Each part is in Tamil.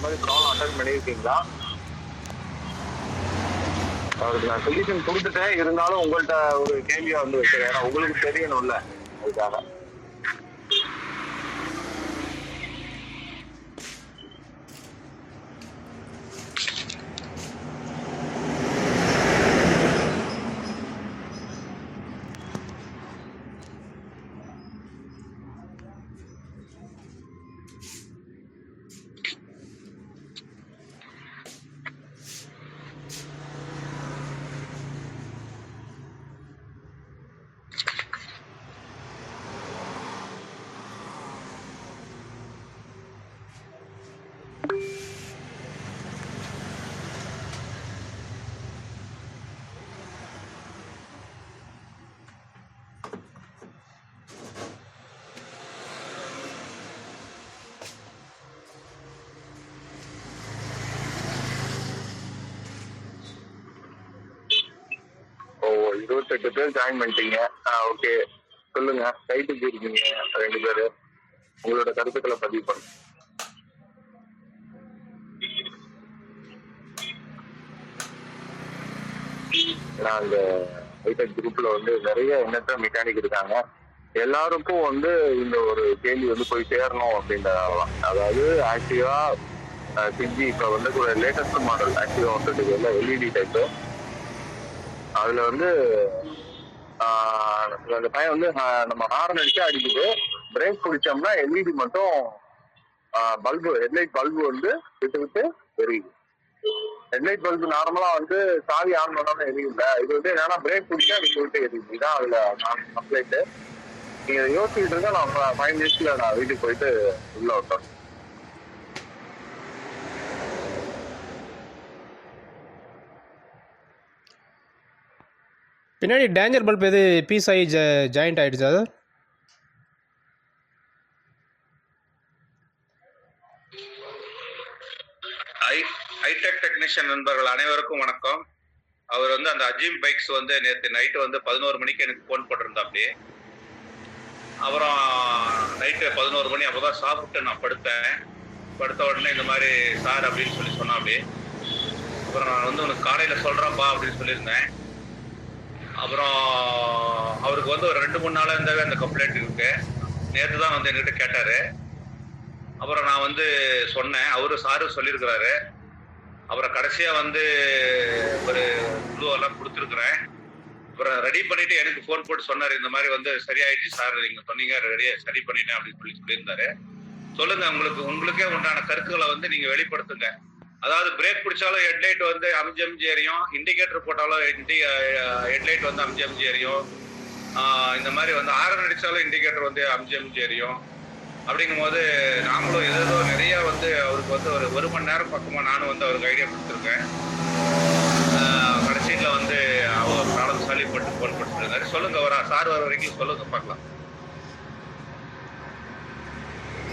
மாதிரி ப்ராப்ளம் அட்டன் பண்ணியிருக்கீங்களா? அவருக்கு நான் சொல்யூஷன் கொடுத்துட்டேன், இருந்தாலும் உங்கள்கிட்ட ஒரு கேள்வியா வந்து வச்சிருக்கேன். ஏன்னா உங்களுக்கு தெரியணும்ல, அதுக்காக. ஓ, 28 பேர் ஜாயின் பண்ணிட்டீங்க. ஓகே, சொல்லுங்க. சைட்டுக்கு இருக்கீங்க 2 பேரு, உங்களோட கருத்துக்களை பதிவு பண்ணுங்க. ஏன்னா அந்த ஹைடெக் குரூப்ல வந்து நிறைய எண்ணற்ற மெக்கானிக் இருக்காங்க. எல்லாருக்கும் வந்து இந்த ஒரு கேள்வி வந்து போய் சேரணும் அப்படின்றதால, அதாவது ஆக்டிவா சிஜி இப்ப வந்து ஒரு லேட்டஸ்ட் மாடல் ஆக்டிவா வந்துட்டு எல்இடி டைப்பு. அதுல வந்து அந்த பையன் வந்து நம்ம ஹாரன் அடிச்சு அடிக்குது, பிரேக் பிடிச்சோம்னா எல்இடி மட்டும் பல்பு, ஹெட்லைட் பல்பு வந்து விட்டு விட்டு எரியுது. ஹெட்லைட் பல்பு நார்மலா வந்து சாவி ஆன் பண்ணாம எரியும்ல, இது வந்து என்னன்னா பிரேக் பிடிச்சா விட்டு விட்டு எரியுது. இதுதான் அதுல கம்ப்ளைண்ட். நீங்க யோசிச்சுட்டு இருந்தா நான் 5 மினிட்ஸ்ல நான் வீட்டுக்கு போயிட்டு உள்ள விட்டோம். பின்னாடி டேஞ்சர் பல்ப் எது பீஸ் ஆகி ஜாயிண்ட் ஆகிடுச்சா சார்? ஹைடெக் டெக்னீஷியன் நண்பர்கள் அனைவருக்கும் வணக்கம். அவர் வந்து அந்த அஜீம் பைக்ஸ் வந்து நேற்று நைட்டு வந்து 11 மணிக்கு எனக்கு ஃபோன் போட்டிருந்தாப்படி. அப்புறம் நைட்டு 11 மணி அப்போதான் சாப்பிட்டு நான் படுத்தேன். படுத்த உடனே இந்த மாதிரி சார் அப்படின்னு சொல்லி சொன்னாப்படி. அப்புறம் நான் வந்து உனக்கு காலையில் சொல்கிறேன்ப்பா அப்படின்னு சொல்லியிருந்தேன். அப்புறம் அவருக்கு வந்து ஒரு 2-3 நாளாக இருந்தாவே அந்த கம்ப்ளைண்ட் இருக்கு. நேற்று தான் வந்து என்கிட்ட கேட்டார். அப்புறம் நான் வந்து சொன்னேன், அவரு சாரும் சொல்லியிருக்கிறாரு. அப்புறம் கடைசியாக வந்து ஒரு குழுவெல்லாம் கொடுத்துருக்குறேன். அப்புறம் ரெடி பண்ணிட்டு எனக்கு ஃபோன் போட்டு சொன்னார், இந்த மாதிரி வந்து சரியாயிடுச்சு சார், நீங்கள் சொன்னீங்க ரெடியாக சரி பண்ணிட்டேன் அப்படின்னு சொல்லியிருந்தாரு. சொல்லுங்க, உங்களுக்கே உண்டான கருத்துக்களை வந்து நீங்கள் வெளிப்படுத்துங்க. அதாவது பிரேக் பிடிச்சாலும் ஹெட்லைட் வந்து அமிஞ்சு எரியும், இண்டிகேட்டர் போட்டாலும் ஹெட்லைட் வந்து அமிஞ்சு எரியும், இந்த மாதிரி வந்து ஆரன் அடித்தாலும் இண்டிகேட்டர் வந்து அமிஞ்சு எரியும். அப்படிங்கும் போது நாமளும் ஏதோ நிறைய வந்து அவருக்கு வந்து ஒரு மணி நேரம் பக்கமாக நானும் வந்து அவருக்கு ஐடியா கொடுத்துருக்கேன். கடைசியில் வந்து அவர் ப்ராப்ளம் சால்வ் பண்ணிட்டு ஃபோன் பண்ணிட்டு சொல்லுங்க, சார் வர வரைக்கும் சொல்லுங்க பார்க்கலாம்.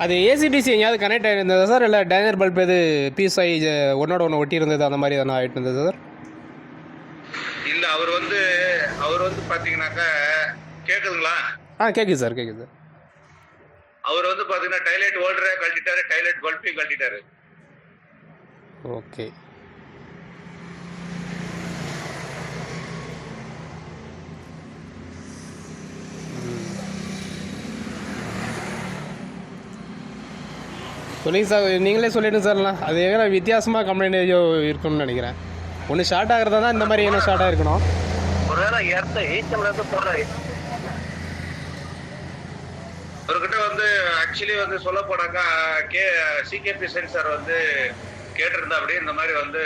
அது ஏசிடிசி எங்கேயாவது கனெக்ட் ஆகிருந்ததா சார், இல்லை டேஞ்சர் பல்ப் எது பீஸ் ஆகி ஒன்னோட ஒன்று ஒட்டி இருந்தது அந்த மாதிரி எதனா ஆகிட்டு இருந்தது சார்? இல்லை, அவர் வந்து பார்த்தீங்கன்னாக்கா கேட்குதுங்களா? கேட்குது சார், கேட்குது சார். அவர் வந்து பார்த்தீங்கன்னா டைலைட் ஹோல்டரே கழட்டிட்டாரு, டைலைட் பல்பையும் கழட்டிட்டாரு. ஓகே. சொல்லுங்கள் சார், நீங்களே சொல்லிடுங்க சார்லாம். அது எங்கே வித்தியாசமாக கம்ப்ளைண்ட் இருக்கணும்னு நினைக்கிறேன். ஒன்று ஷார்ட் ஆகிறதா தான் இந்த மாதிரி என்ன ஷார்ட் ஆகிருக்கணும். அவர்கிட்ட வந்து ஆக்சுவலி வந்து சொல்ல போனாக்கா சிகேபி சென்சார் வந்து கேட்டிருந்தா அப்படி இந்த மாதிரி வந்து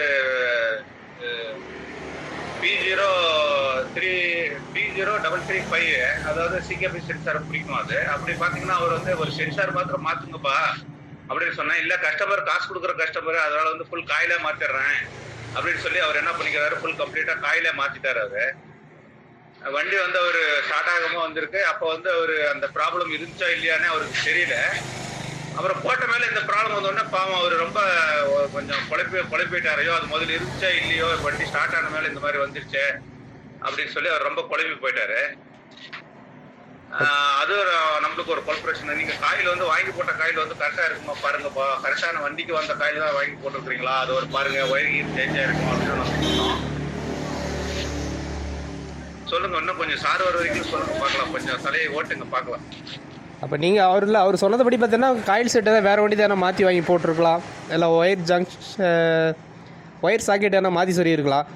P0335, அதாவது சிகேபி சென்சார் பிடிக்கும். அது அப்படி பார்த்தீங்கன்னா அவர் வந்து ஒரு சென்சார் மாத்திரம் மாற்றுங்கப்பா அப்படின்னு சொன்னேன். இல்லை, கஸ்டமர் காசு கொடுக்குற கஸ்டமர், அதனால வந்து ஃபுல் காயிலே மாற்றிடுறேன் அப்படின்னு சொல்லி அவர் என்ன பண்ணிக்கிறாரு, ஃபுல் கம்ப்ளீட்டாக காயிலே மாற்றிட்டார். அவர் வண்டி வந்து அவர் ஸ்டார்ட் ஆகாம வந்திருக்கு. அப்போ வந்து அவர் அந்த ப்ராப்ளம் இருந்துச்சா இல்லையானே அவருக்கு தெரியல. அப்புறம் போட்ட மேலே இந்த ப்ராப்ளம் வந்தோடனே பாவம் அவர் ரொம்ப கொஞ்சம் குழப்பிட்டாரையோ, அது முதல்ல இருந்துச்சா இல்லையோ, வண்டி ஸ்டார்ட் ஆன மேலே இந்த மாதிரி வந்துருச்சு அப்படின்னு சொல்லி அவர் ரொம்ப குழம்பி போயிட்டாரு. அது நம்மளுக்கு ஒரு கார்பரேஷன். நீங்க காயில் வந்து வாங்கி போட்ட காயில் வந்து கரெக்டா இருக்குமா பாருங்கப்பா, கரெக்டான வண்டிக்கு வந்த காயில் தான் வாங்கி போட்டுருக்கீங்களா, அது ஒரு பாருங்க, ஒயரிங் சேஞ்ச் ஆயிருக்கும் அப்படின்னு நம்ம சொன்னோம். சொல்லுங்க, இன்னும் கொஞ்சம் சார் வர வரைக்கும் சொல்லுங்க பார்க்கலாம், கொஞ்சம் தலையை ஓட்டுங்க பார்க்கலாம். அப்போ நீங்கள் அவர் சொன்னதுபடி பார்த்தீங்கன்னா காயில் செட்டு தான் வேறு வண்டி தானே மாற்றி வாங்கி போட்டிருக்கலாம், இல்லை ஒயர் சாக்கெட் என்ன மாற்றி சொல்லியிருக்கலாம்.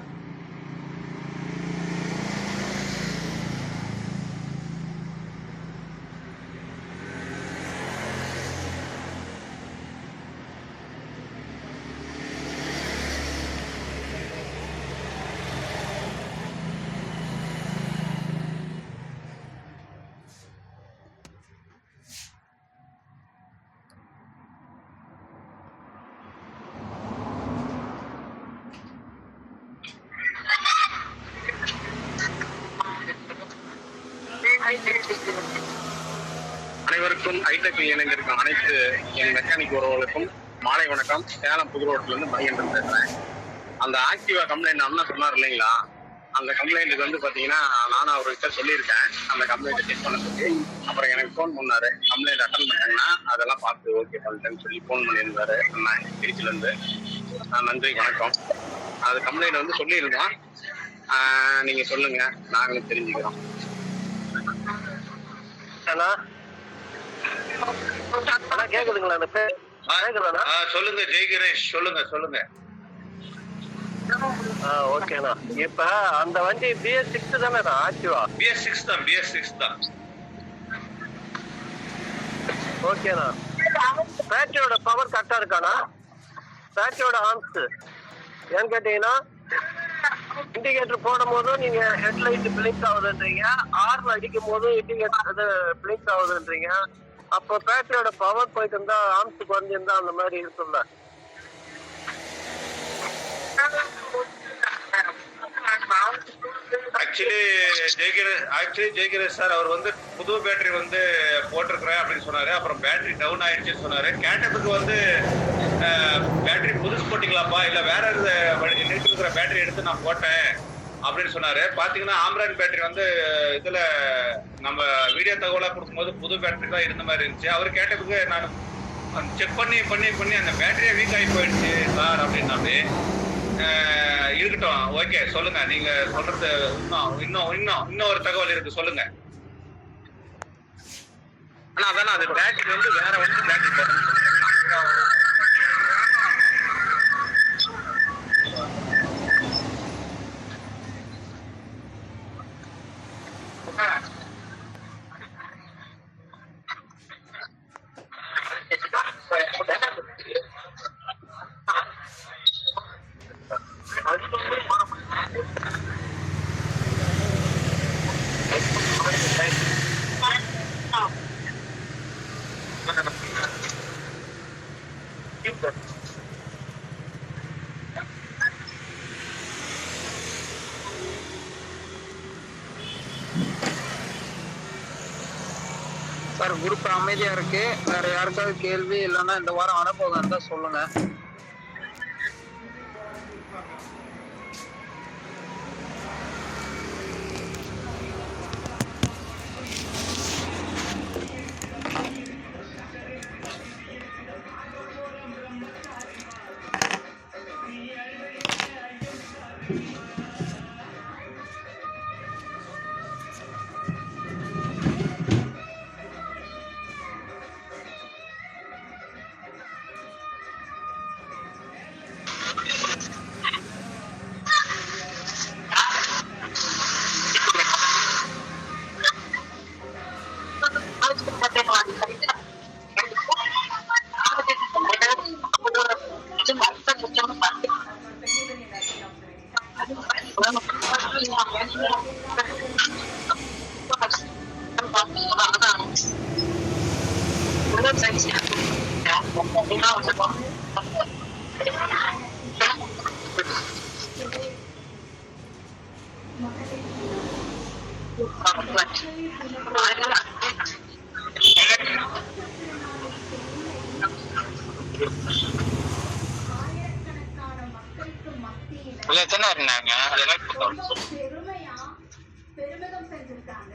அனைவருக்கும் ஹைடெக் இணைந்திருக்கும் அனைத்து என் மெக்கானிக் உறவுகளுக்கும் மாலை வணக்கம். சேலம் புது ரோட்ல இருந்து மணிகண்டன் பேசுறேன். அந்த ஆக்டிவா கம்ப்ளைண்ட் அண்ணா சொன்னார் இல்லைங்களா, அந்த கம்ப்ளைண்ட்டுக்கு வந்து பாத்தீங்கன்னா நானும் அவர்கிட்ட சொல்லியிருக்கேன் அந்த கம்ப்ளைண்ட் செக் பண்ண சொல்லி. அப்புறம் எனக்கு ஃபோன் பண்ணாரு, கம்ப்ளைண்ட் அட்டன் பண்ணேன்னா அதெல்லாம் பார்த்து ஓகே பண்ணிட்டேன்னு சொல்லி ஃபோன் பண்ணியிருந்தாரு அண்ணா திருச்சில இருந்து. நன்றி வணக்கம். அது கம்ப்ளைண்ட் வந்து சொல்லியிருந்தோம், நீங்க சொல்லுங்க, நாங்களும் தெரிஞ்சுக்கிறோம். கேக்குதுங்களா? சொல்லுங்க ஜெய் கணேஷ், சொல்லுங்க. ஓகேண்ணா. இப்ப அந்த வண்டி BS6 தானே ஆக்டிவா? BS6 தான். ஓகேண்ணா. பேட்டரியோட பவர் கரெக்டா இருக்காண்ணா? பேட்டரியோட ஆர்ம்ஸ் ஏன்னு கேட்டீங்கன்னா, இண்டிகேட்டர் போடும் போதும் நீங்க ஹெட்லைட் பிளிங்க் ஆகுதுன்றீங்க, ஹார்ன் அடிக்கும் போதும் இண்டிகேட்டர் பிளிங்க் ஆகுதுன்றீங்க. அப்போ பேட்டரியோட பவர் போயிட்டு இருந்தா ஆர்ம்ஸ் குறைஞ்சிருந்தா அந்த மாதிரி இருக்கும்ல. ஆக்சுவலி ஜெய்கிரேஷ் சார் அவர் வந்து புது பேட்டரி வந்து போட்டிருக்கிறேன் அப்படின்னு சொன்னாரு. அப்புறம் பேட்டரி டவுன் ஆயிடுச்சுன்னு சொன்னாரு. கேட்டதுக்கு வந்து பேட்டரி புதுசு போட்டீங்களாப்பா, இல்ல வேற நேற்று இருக்கிற பேட்டரி எடுத்து நான் போட்டேன் அப்படின்னு சொன்னாரு. பாத்தீங்கன்னா ஆம்ரான் பேட்டரி வந்து இதுல நம்ம வீடியோ தகவலா கொடுக்கும்போது புது பேட்டரி தான் இருந்த மாதிரி இருந்துச்சு. அவர் கேட்டதுக்கு நான் செக் பண்ணி அந்த பேட்டரியே வீக் ஆகி போயிடுச்சு சார் அப்படின்னாலே. இருக்கட்டும், ஓகே, சொல்லுங்க. நீங்க சொல்றது இன்னும் ஒரு தகவல் இருக்கு, சொல்லுங்க. ஆனா அதான அது பேட்டரி வந்து வேற வந்து பேட்டரி சார். குரூப் அமைதியா இருக்கு. வேற யாருக்காவது கேள்வி இல்லைன்னா இந்த வாரம் அனுபவம் தான் சொல்லுங்க. இருந்தாங்க அதெல்லாம் பெருமையா பெருமிதம் செஞ்சிருக்காங்க.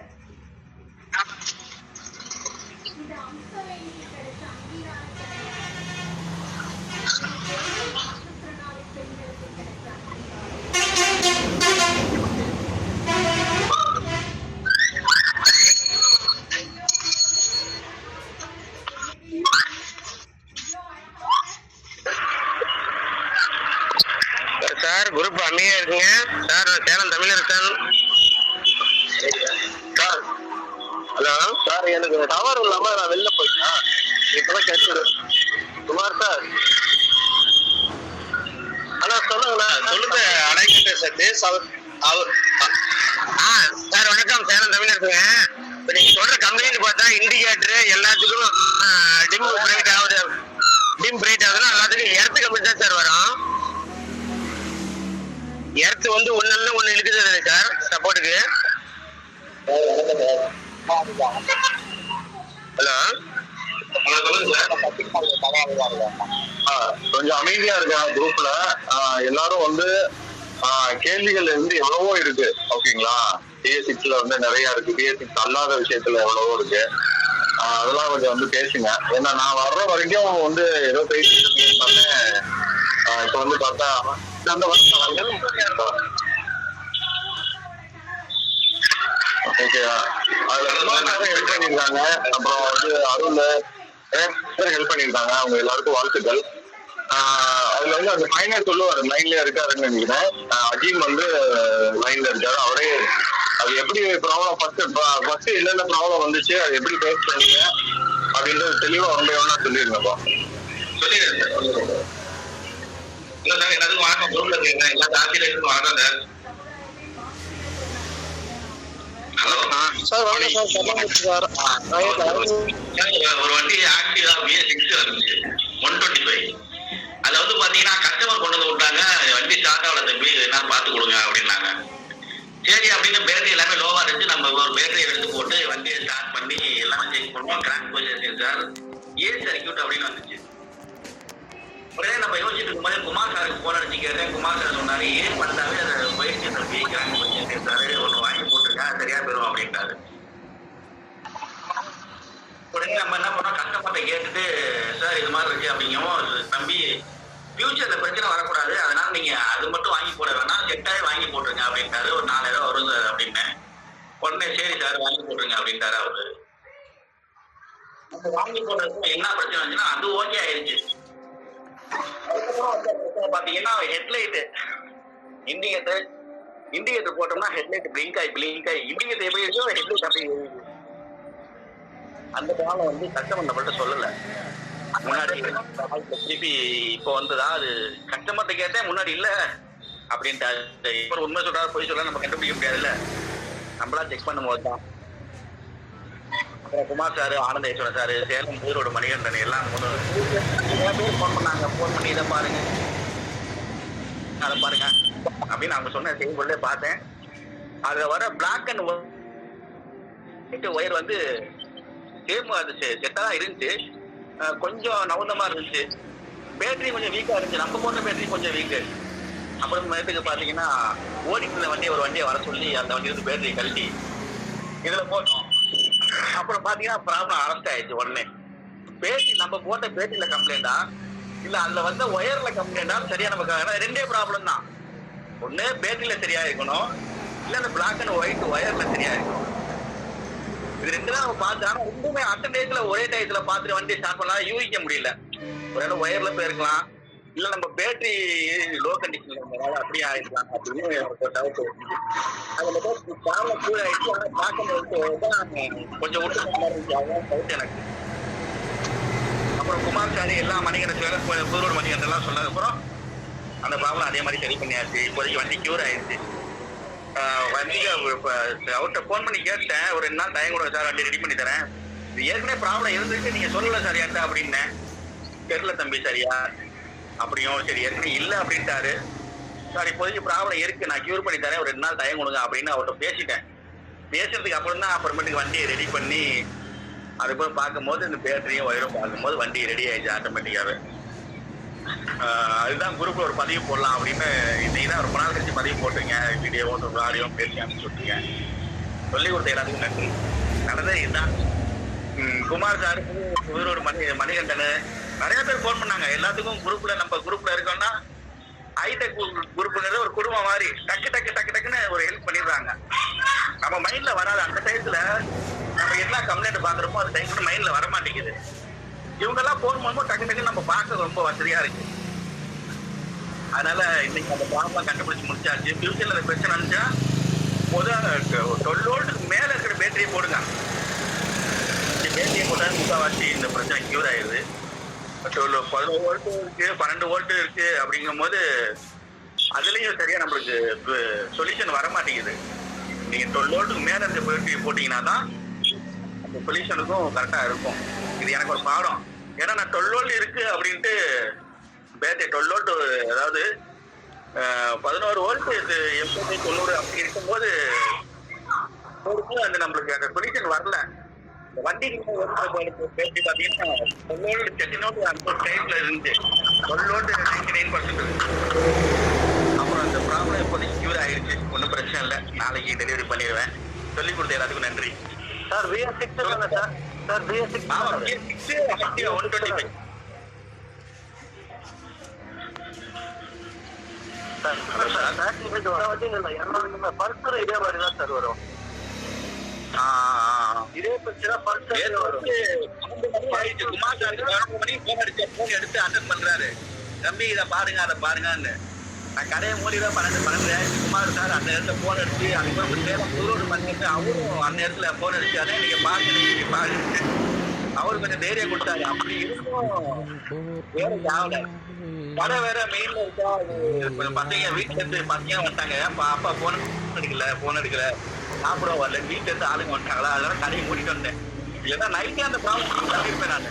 குரூப் அமைதியா இருக்குங்க sir. Salem Tamilarasan sir hello sir எனக்கு டவர் இல்லாம நான் வெளில போயிட்டேன். இப்பதான் கேட்குது. குமார் சார் ஹலோ சொல்லுங்களேன். சொல்லுங்க. அடைக்கிட்ட சதீஷ் அவர் சார் வணக்கம். சேலம் தமிழரசுங்க. இப்போ நீங்க சொல்ற கம்பெனின்னு பார்த்தா இண்டிகேட்டர் எல்லாத்துக்கும் டிம் பிரைட் ஆகுது. டிம் பிரைட் ஆகுதுன்னா எல்லாத்துக்கும் எர்த்து கம்பெனி தான் சார் வரும். எர்த்து வந்து ஒன்னு இழுக்குது சார் சப்போர்ட்டுக்கு. ஹலோ கொஞ்சம் அமைதியா இருக்காங்க குரூப்ல. எல்லாரும் வந்து கேள்விகள் வந்து எவ்வளவோ இருக்கு. ஓகேங்களா, BS6ல வந்து நிறைய இருக்கு. BS6 அல்லாத விஷயத்துல எவ்வளவோ இருக்கு. அதெல்லாம் கொஞ்சம் வந்து பேசுங்க. ஏன்னா நான் வர்ற வரைக்கும் வந்து ஏதோ பேசிட்டு இருக்கீங்கன்னு இப்ப வந்து பார்த்தா அந்த ஓகேவா, அதுல ஹெல்ப் பண்ணிருக்காங்க. அப்புறம் வந்து அருள் ஹெல்ப் பண்ணிருக்காங்க. அவங்க எல்லாருக்கும் வாழ்த்துக்கள். அதுல வந்து அந்த பையனர் சொல்லுவாரு, லைன்ல இருக்காருன்னு நினைக்கிறேன். அஜீம் வந்து லைன்ல இருக்காரு. அவரே அது எப்படி ப்ராப்ளம் ஃபர்ஸ்ட் என்னென்ன ப்ராப்ளம் வந்துச்சு, அது எப்படி ஃபேஸ் பண்ணீங்க அப்படின்றது தெளிவா அவங்க சொல்லிருங்கப்பா. சொல்லிடுறேன் சார். எல்லாத்துக்கும் வணக்கம். குரூப்ல இருக்கீங்க எல்லா ஆசிரியருக்கும் வணக்கம் சார். ஹலோ சார் வணக்கம் சார். ஒரு வண்டி ஆக்டிவா BS6 வந்துச்சு 125. அதுல வந்து பாத்தீங்கன்னா கஸ்டமர் கொண்டு வந்து விட்டாங்க, வண்டி ஸ்டார்ட் ஆகல தம்பி என்ன பார்த்து கொடுங்க அப்படின்னாங்க. சரி அப்படின்னு பேட்டரி எல்லாமே லோவா இருந்துச்சு. நம்ம ஒரு பேட்டரியை எடுத்து போட்டு வண்டியை ஸ்டார்ட் பண்ணி எல்லாமே செக் பண்ணுவோம். கிராங்க் பொசிஷன் சார் சர்க்யூட் அப்படின்னு வந்துச்சு. உடனே நம்ம யோசிச்சுட்டு இருக்கும்போது குமார் சாருக்கு போன் அடிச்சு கேட்டேன். குமார் சார் சொன்னாரு ஏன் பண்ணாவே அதை போயிடுச்சு தம்பி, கிராங்க் பொசிஷன் சார் ஒன்று வாங்கி போட்டுருங்க சரியா போயிடும் அப்படின்ட்டாரு. உடனே நம்ம என்ன பண்ணோம், கஸ்டமர்கிட்ட கேட்டுட்டு சார் இது மாதிரி இருக்கு அப்படிங்கவும், தம்பி ஃபியூச்சர்ல பிரச்சனை வரக்கூடாது, அதனால நீங்க அது மட்டும் வாங்கி போட வேணாம், செட்டாவே வாங்கி போட்டுருங்க அப்படின்ட்டாரு. ஒரு 4000 வரும் சார் அப்படின்னேன். உடனே சரி சார் வாங்கி போட்டுருங்க அப்படின்ட்டாரு அவரு. வாங்கி போடுறதுக்கு என்ன பிரச்சனை வந்துச்சுன்னா அது ஓகே ஆயிடுச்சு. அதுக்கப்புறம் பாத்தீங்கன்னா ஹெட்லைட்டு இண்டிகேட்டர் போட்டோம்னா ஹெட்லைட் பிளிங்க் ஆகி இண்டிகேட்டர் எப்படி இருக்கோ ஹெட்லைட் அப்படி அந்த ப்ராப்ளம் வந்து கஸ்டமர் நம்மள்ட்ட சொல்லல. முன்னாடி திருப்பி இப்போ வந்துதான் அது கஸ்டமர்கிட்ட கேட்டேன். முன்னாடி இல்ல அப்படின்ட்டு இப்போ உண்மை சொல்றாரு போய் சொல்ல நம்ம கண்டுபிடிக்க முடியாதுல்ல, நம்மளா செக் பண்ணும்போது தான். அப்புறம் குமார் சாரு, ஆனந்தேஸ்வரன் சாரு, சேலம் ஈரோடு மணிகண்டன் எல்லாம் பேர் ஃபோன் பண்ணாங்க. ஃபோன் பண்ணி இதை பாருங்க அதை பாருங்க அப்படின்னு அவங்க சொன்ன செய்திக்குள்ளே பார்த்தேன். அதுல வர பிளாக் அண்ட் ஒயர் வந்து சேம் அது செட்டா தான் இருந்துச்சு. கொஞ்சம் நவுந்தமா இருந்துச்சு. பேட்டரி கொஞ்சம் வீக்கா இருந்துச்சு. நம்ம போட்ட பேட்டரி கொஞ்சம் வீக்கு. அப்புறம் நேரத்துக்கு பாத்தீங்கன்னா ஓடிட்டு இருந்த ஒரு வண்டியை வர சொல்லி அந்த வண்டி வந்து பேட்டரி கழட்டி இதுல போட்டோம். அப்புறம் பாத்தீங்கன்னா ப்ராப்ளம் அரெஸ்ட் ஆயிடுச்சு. உடனே பேட்டரி நம்ம போட்ட பேட்டரியில கம்ப்ளைண்டா இல்ல அதுல வந்த ஒயர்ல கம்ப்ளைண்டா சரியா நமக்கு ரெண்டே ப்ராப்ளம் தான். ஒண்ணு பேட்டரியில சரியா இருக்கணும், இல்ல அந்த பிளாக் அண்ட் ஒயிட் ஒயர்ல சரியா இருக்கணும். இது ரெண்டு தான் நம்ம பார்த்து. ஆனா ரெண்டுமே அட்ட டயத்துல ஒரே டயத்துல பார்த்துட்டு வண்டி ஸ்டார்ட் பண்ணலாம் யூகிக்க முடியல. ஒரு ஒயர்ல போயிருக்கலாம், இல்ல நம்ம பேட்டரி லோ கண்டிஷன்ல இருந்ததால அப்படியே ஆயிருக்கலாம் அப்படின்னு ஒரு டவுட். அதுல ப்ராப்ளம் கூட ஆயிடுச்சு. ஆனா பிளாக் அண்ட் ஒயிட் தான் கொஞ்சம் விட்டு டவுட் எனக்கு. அப்புறம் குமார் சாரி எல்லா மணிகண்டன் புதூர் மணிகண்டன் எல்லாம் சொன்னதுக்கு அப்புறம் அந்த ப்ராப்ளம் அதே மாதிரி சரி பண்ணியாச்சு. இப்போதைக்கு வண்டி கியூர் ஆயிடுச்சு. வண்டியை அவர்கிட்ட ஃபோன் பண்ணி கேட்டேன், ஒரு 2 நாள் டைம் கொடுங்க சார், வண்டி ரெடி பண்ணி தரேன். இது ஏற்கனவே ப்ராப்ளம் இருந்துச்சு, நீங்க சொல்லல சார் ஏன்டா அப்படின்னேன். தெரியல தம்பி சரியா அப்படியும். சரி ஏற்கனவே இல்லை அப்படின்ட்டாரு. சார் இப்போதைக்கு ப்ராப்ளம் இருக்கு, நான் கியூர் பண்ணி தரேன், ஒரு 2 நாள் டைம் கொடுங்க அப்படின்னு அவர்கிட்ட பேசிட்டேன். பேசுறதுக்கு அப்புறம் தான் அப்புறமேட்டுக்கு வண்டியை ரெடி பண்ணி அதுக்கப்புறம் பார்க்கும்போது இந்த பேட்டரியும் ஒயரும் பார்க்கும்போது வண்டி ரெடி ஆயிடுச்சு ஆட்டோமேட்டிக்காவே. அதுதான் குரூப்ல ஒரு பதிவு போடலாம் அப்படின்னு இன்னைக்கு தான் ரொம்ப நாள் கழிச்சு பதிவு போட்டுருங்க. வீடியோவும் ஆடியோவும் பேசி அனுப்பிச்சு விட்டுருங்க. சொல்லி கொடுத்த எல்லாத்துக்கும் நன்றி. நடந்தது இதுதான். குமார் சாரு, ஈரோடு மணிகண்டன் நிறைய பேர் ஃபோன் பண்ணாங்க. எல்லாத்துக்கும் குரூப்ல நம்ம குரூப்ல இருக்கோம்னா ஹைடெக் குரூப்புங்கிறது ஒரு குடும்பம் மாதிரி டக்குன்னு ஒரு ஹெல்ப் பண்ணிடுறாங்க. நம்ம மைண்ட்ல வராது. அந்த டயத்துல நம்ம என்ன கம்ப்ளைண்ட் பாக்குறோமோ அந்த டைம் மைண்ட்ல வர மாட்டேங்குது. இவங்க எல்லாம் போன் பண்ணும்போது டக்கு நம்ம பார்க்க ரொம்ப வசதியா இருக்கு. அதனால இன்னைக்கு அந்த ப்ராப்ளம் கண்டுபிடிச்சு முடிச்சாச்சு. ஃபியூச்சர்ல அந்த பிரச்சனை இருந்துச்சா முதல் 12 வோல்ட்டுக்கு மேல இருக்கிற பேட்டரியை போடுங்க. இந்த பேட்டரியை போட்டாலும் முக்கால்வாசி இந்த பிரச்சனை கியூர் ஆயிடுது. 11 வோல்ட் இருக்கு, 12 வோல்ட் இருக்கு அப்படிங்கும் போது அதுலயும் சரியா நம்மளுக்கு சொல்யூஷன் வர மாட்டேங்குது. நீங்க 12 வோல்ட்டுக்கு மேல இந்த பேட்டரியை போட்டீங்கன்னா தான் அந்த சொல்யூஷனுக்கும் கரெக்டா இருக்கும். இது எனக்கு ஒரு பாடம். ஏன்னா நான் 12 வோல்ட் இருக்கு அப்படின்ட்டு பேட்டரி 12 வோல்ட், அதாவது 11 வோல்ட் 80 90 அப்படி இருக்கும்போது அந்த நம்மளுக்கு அந்த சொல்யூஷன் வரல. இந்த வண்டி பேட்டரி பார்த்தீங்கன்னா 12 வோல்ட் 13 வோல்ட் அந்த டைப்ல இருந்துச்சு, 12 வோல்ட் 99% இருக்கு. அப்புறம் அந்த ப்ராப்ளம் இப்போதைக்கு கியூர் ஆயிடுச்சு, ஒன்றும் பிரச்சனை இல்லை. நாளைக்கு டெலிவரி பண்ணிடுவேன். சொல்லிக் கொடுத்த எல்லாத்துக்கும் நன்றி சார். VS6 தானே சார்? சார் VS6 125 பல்சர் இதே மாதிரி தான் சார் வரும். இதே பிரச்சனை பல்சர் வரும். குமார் சார் 12 மணிக்கு போன் அடிச்ச போன் எடுத்து அட்டன் பண்றாரு, தம்பி இதை பாருங்க அதை பாருங்கன்னு. நான் கடையை மூடிதான் 12 குமார் சார் அந்த இடத்துல போன் அடிச்சு அதுக்கப்புறம் சேலம் புதுரோடு பண்ணிட்டு அவரும் அந்த இடத்துல போன் அடிச்சு அதே நீங்க பாருங்க அவரு கொஞ்சம் தைரியம் கொடுத்தாரு. அப்படி இருக்கும் வேற ஆகல. கடை வேற மெயின்ல இருக்கா, பசங்க வீட்டுல இருந்து பசங்க வந்துட்டாங்க. அப்பா போன் எடுக்கல சாப்பிட வரல, வீட்டுல இருந்து ஆளுங்க வந்துட்டாங்களா, அதெல்லாம் கடையை மூடிட்டு வந்தேன். இல்லைன்னா நைட்டே அந்த ப்ராப்ளம் தவிர்ப்பேன் நான்.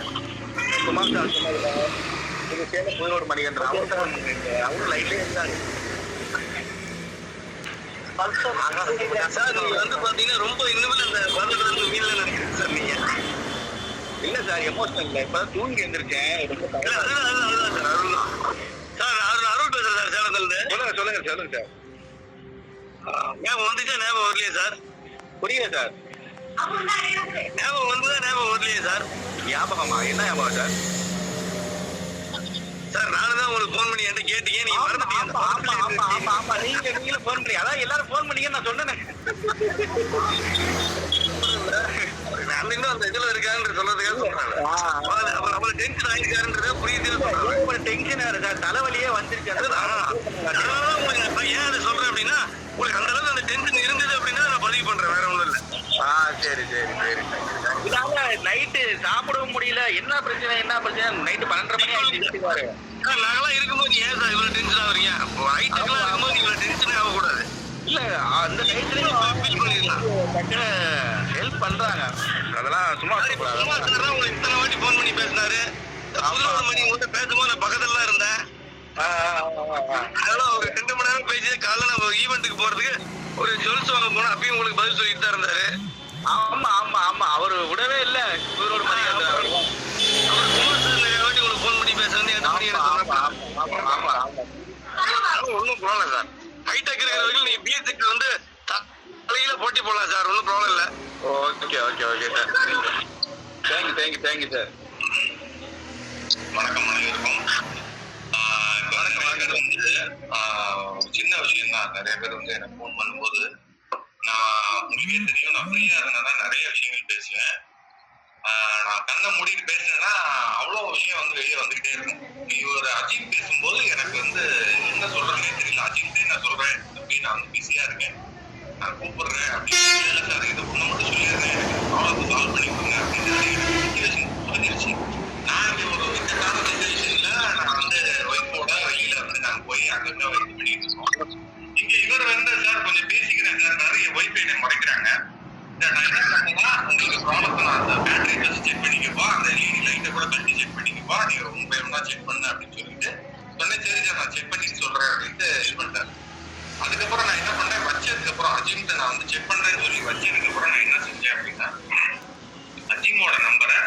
குமார் சார் சொன்னது சேலம் புதுரோடு மணிகன்ற அவரும் லைட்லயே இருந்தாரு. சார் நீங்க வந்து பாத்தீங்கன்னா ரொம்ப இன்னுமே அந்த பதினெட்டு மீன்ல நினைக்கிறேன் சார். நீங்க இல்ல சார் எமோஷனல் இல்ல, இப்பதான் தூங்கி எழுந்திருக்கேன். சார் அருள் பேசுறேன் சார் சேலத்துல இருந்து. சொல்லுங்க சார். ஞாபகம் வந்துச்சா ஞாபகம் வரலையே சார்? புரியல சார். ஞாபகம் வந்துதான் ஞாபகம் வரலையே சார்? ஞாபகமா என்ன ஞாபகம் சார்? சார் நானும் தான் உங்களுக்கு போன் பண்ணி என்கிட்ட கேட்டீங்க, நீங்க மறந்துட்டீங்க. நீங்களும் போன் பண்ணி அதான் எல்லாரும் போன் பண்ணீங்க நான் சொன்னேன். நான் இன்னும் அந்த இதுல இருக்கான்னு சொல்றதுக்காக சொல்றாங்க. அப்புறம் டென்ஷன் ஆயிருக்காருன்றத புரியுது. டென்ஷன் ஆகுது சார், தலைவலியே வந்துருச்சு. ஏன் அதை சொல்றேன் அப்படின்னா உங்களுக்கு அந்த அளவுக்கு அந்த டென்ஷன் இருந்தது அப்படின்னா நான் பதிவு பண்றேன், வேற ஒண்ணும் இல்லை. சரி. இதனால நைட்டு சாப்பிடவும் முடியல. என்ன பிரச்சனை நைட்டு 12:30 மணி ஆயிடுச்சு. நாங்களாம் இருக்கும்போது ஏன் சார் இவ்வளவு டென்ஷன் ஆகுறீங்க? ஹைடெக்லாம் இருக்கும்போது இவ்வளவு டென்ஷனே ஆகக்கூடாது. இல்ல அந்த டைம்லயும் ஃபீல் பண்ணிடலாம். ஹெல்ப் பண்றாங்க, அதெல்லாம் சும்மா சார் உங்களுக்கு இத்தனை வாட்டி போன் பண்ணி பேசினாரு. மணி உங்கள்கிட்ட பேசும்போது நான் பக்கத்துல இருந்தேன். அதெல்லாம் ஒரு 2 மணி நேரம் பேசி காலைல நம்ம ஈவெண்ட்டுக்கு போறதுக்கு ஒரு ஜுவல்ஸ் வாங்க போனோம். அப்பயும் உங்களுக்கு பதில் சொல்லிட்டு தான் இருந்தாரு. ஆமா அவரு விடவே இல்ல. புதுரோடு மணி அவர் வாட்டி உங்களுக்கு போன் பண்ணி பேசுறது ஒன்னும் ப்ராப்ளம் சார். ஹைடெக் இருக்கிற வரைக்கும் நீங்க BS6 வந்து தலையில போட்டி போடலாம் சார், ஒன்னும் ப்ராப்ளம் இல்ல. Okay sir. Thank you sir. வணக்கம் அனைவருக்கும். வந்து சின்ன விஷயம் தான். நிறைய பேர் வந்து எனக்கு போன் பண்ணும்போது நான் உங்களுக்கே தெரியும், நான் ஃப்ரீயா இருந்தேன்னா நிறைய விஷயங்கள் பேசுவேன். நான் கண்ணை மூடிட்டு பேசினேன்னா அவ்வளோ விஷயம் வந்து வெளியே வந்துகிட்டே இருக்கும். நீ ஒரு அஜித் பேசும்போது எனக்கு வந்து என்ன சொல்றதுன்னே தெரியல. அஜித்தே நான் சொல்றேன் அப்படி, நான் வந்து பிஸியா இருக்கேன், நான் கூப்பிடுறேன் அப்படின்னு சார் இது ஒண்ணு மட்டும் சொல்லிடுறேன், அவ்வளவு சால்வ் பண்ணி கொடுங்க அப்படின்னு சிச்சுவேஷன் புரிஞ்சிருச்சு. நான் இங்க ஒரு இக்கட்டான சிச்சுவேஷன்ல நான் வந்து ஒய்ஃபோட வெளியில வந்து நாங்க போய் அங்கங்க வைத்து பண்ணிட்டு இருக்கோம். இங்க இவர் வந்து சார் கொஞ்சம் பேசிக்கிறேன் சார், நிறைய ஒய்ஃபை என்னை முறைக்கிறாங்க. நான் என்ன பண்ணேன்னா உங்களுக்கு ப்ராப்ளத்தை நான் அந்த பேட்டரி டெஸ்ட் செக் பண்ணிக்கப்பா, அந்த LED லைட்டை கூட தட்டி செக் பண்ணிக்கப்பா, நீங்க உங்க வேணும்னா செக் பண்ணு அப்படின்னு சொல்லிட்டு சொன்னேன். சரி சார் நான் செக் பண்ணிட்டு சொல்றேன் அப்படின்ட்டு இது பண்ணிட்டாரு. அதுக்கப்புறம் நான் என்ன பண்ணேன், வச்சதுக்கப்புறம் அஜிம்கிட்ட நான் வந்து செக் பண்றேன்னு சொல்லி வச்சதுக்கப்புறம் நான் என்ன செஞ்சேன் அப்படின்னா அஜிமோட நம்பரை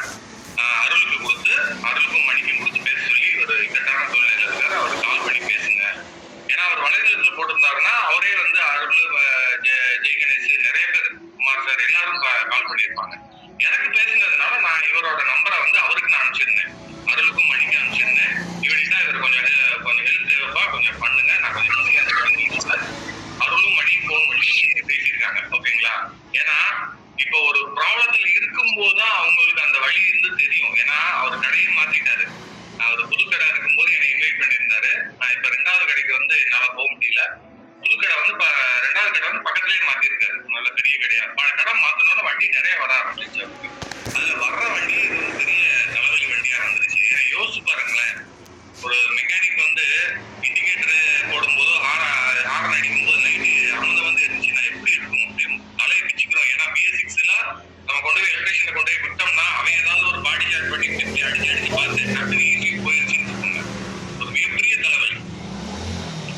அருளுக்கு கொடுத்து அருளுக்கும் மணிக்கும் கொடுத்து பேச சொல்லி ஒரு இக்கட்டான சூழ்நிலையில இருக்காரு, அவர் கால் பண்ணி பேசுங்க. ஏன்னா அவர் வலைதளத்தில் போட்டிருந்தாருன்னா அவரே வந்து அருள், ஜெய் கணேஷ், நிறைய பேர், குமார் சார் எல்லாரும் கால் பண்ணியிருப்பாங்க. எனக்கு பேசினதுனால நான் இவரோட நம்பரை வந்து அவருக்கு நான் அனுப்பிச்சிருந்தேன், அருளுக்கும் மணிக்கு அனுப்பிச்சிருந்தேன். இவனிதான் இவர் கொஞ்சம் ஹெல்ப் தேவைப்பா, கொஞ்சம் பண்ணுங்க, நான் கொஞ்சம் அருளும் மணியும் போன் பண்ணி பேசியிருக்காங்க. ஓகேங்களா? ஏன்னா இப்போ ஒரு ப்ராப்ளத்தில் இருக்கும்போதுதான் அவங்களுக்கு அந்த வழி இருந்து தெரியும். ஏன்னா அவர் கடையை மாத்திட்டாரு. அவர் புது கடை இருக்கும்போது என்னை இன்வைட் பண்ணியிருந்தாரு. வந்து ரெண்டாவது கடை வந்து பக்கத்துலயே மாத்திருக்காரு, நல்ல பெரிய கடையா. கடை மாத்தினாலும் வண்டி நிறைய வர ஆரம்பிச்சிச்சு அவருக்கு. அதுல வர்ற வண்டி இது ஒரு பெரிய தலைவலி வண்டியா வந்துருச்சு. யோசிச்சு பாருங்களேன், ஒரு மெக்கானிக் வந்து இண்டிகேட்டர் போடும்போது ஹாரன் அடிக்கும் போது நைட்டு அவங்க வந்து இருந்துச்சுன்னா எப்படி இருக்கும், அப்படின்னு தலையை பிச்சுக்கிறோம். ஏன்னா BS6ல நம்ம கொண்டு போய் எலக்ட்ரிஷியனை கொண்டு போய் விட்டோம்னா அவன் ஏதாவது ஒரு பாடி சார்ஜ் பண்ணி திருப்பி அடிச்சு பார்த்து அப்படின்னு போயிருச்சுன்னு இருக்குங்க. ஒரு மிகப்பெரிய தலைவலி.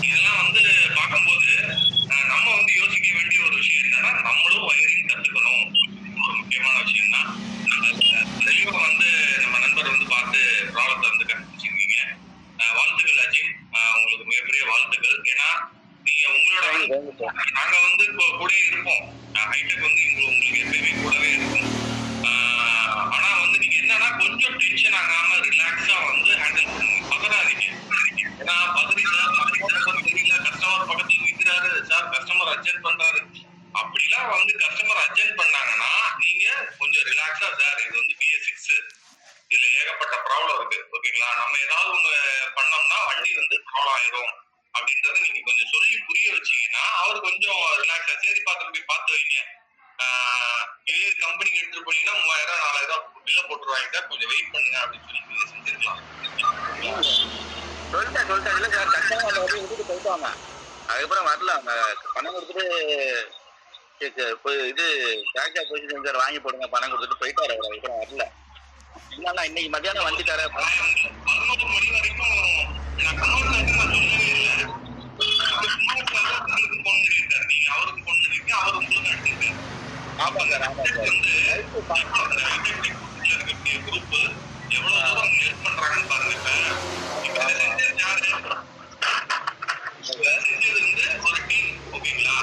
இதெல்லாம் வந்து பார்க்கும்போது நம்ம வந்து யோசிக்க வேண்டிய ஒரு விஷயம் என்னன்னா, நம்மளும் வயரிங் கத்துக்கணும். ஒரு முக்கியமான விஷயம் தான். தெளிவா வந்து நம்ம நண்பர் வந்து பார்த்து ப்ராப்ளத்தை வந்து கண்டுபிடிச்சிருக்கீங்க. வாழ்த்துக்கள் அஜிம், உங்களுக்கு மிகப்பெரிய வாழ்த்துக்கள். ஏன்னா நீங்க உங்களோட நாங்க வந்து கூட இருப்போம். ஹைடெக் வந்து உங்களுக்கு எப்பயுமே கூடவே இருக்கும். ஆனா வந்து நீங்க என்னன்னா கொஞ்சம் டென்ஷன் ஆகாம ரிலாக்ஸா வந்து ஹேண்டில் பண்ணுங்க, பதறாதீங்க. ஏன்னா பதறி சார் தெரியல, கஸ்டமர் பக்கத்துல நிற்கிறாரு சார், கஸ்டமர் அட்ஜென்ட் பண்றாரு, அப்படிலாம் வந்து கஸ்டமர் அட்ஜென்ட் பண்ணாங்கன்னா நீங்க கொஞ்சம் ரிலாக்ஸா, சார் இது வந்து BS6 இதுல ஏகப்பட்ட ப்ராப்ளம் இருக்கு, ஓகேங்களா, நம்ம ஏதாவது ஒண்ணு பண்ணோம்னா வண்டி வந்து ப்ராப்ளம் ஆயிரும் அப்படின்றத நீங்க கொஞ்சம் சொல்லி புரிய வச்சீங்கன்னா அவர் கொஞ்சம் ரிலாக்ஸா, சரி போய் பார்த்து வைங்க, இதே கம்பெனிக்கு எடுத்துட்டு போனீங்கன்னா 3000 4000 பில்ல போட்டுருவாங்க, கொஞ்சம் வெயிட் பண்ணுங்க அப்படின்னு சொல்லி நீங்க செஞ்சிருக்கலாம். சொல்லிட்டேன் இல்ல சார், கஸ்டமர் விட்டுட்டு போயிட்டாங்க. அதுக்கப்புறம் வரல, அவங்க பணம் கொடுத்துட்டு இது கேஷா போயிட்டு சார் வாங்கி போடுங்க பணம் கொடுத்துட்டு போயிட்டாரு. அவர் அதுக்கப்புறம் வரல. என்னன்னா இன்னைக்கு மத்தியானம் வண்டி தர 11 மணி வரைக்கும் நான் சொல்லவே இல்லை. உங்களுக்கு போன் பண்ணிருக்காரு, நீங்க அவருக்கு போன் பண்ணிருக்கீங்க, அவர் உங்களுக்கு அடிச்சிருக்காரு. ஆமா சார் இருக்கக்கூடிய குரூப் எவ்வளவு தூரம் ஹெல்ப் பண்றாங்கன்னு பாருங்க. இப்ப செஞ்சது வந்து ஒரு டீம், ஓகேங்களா.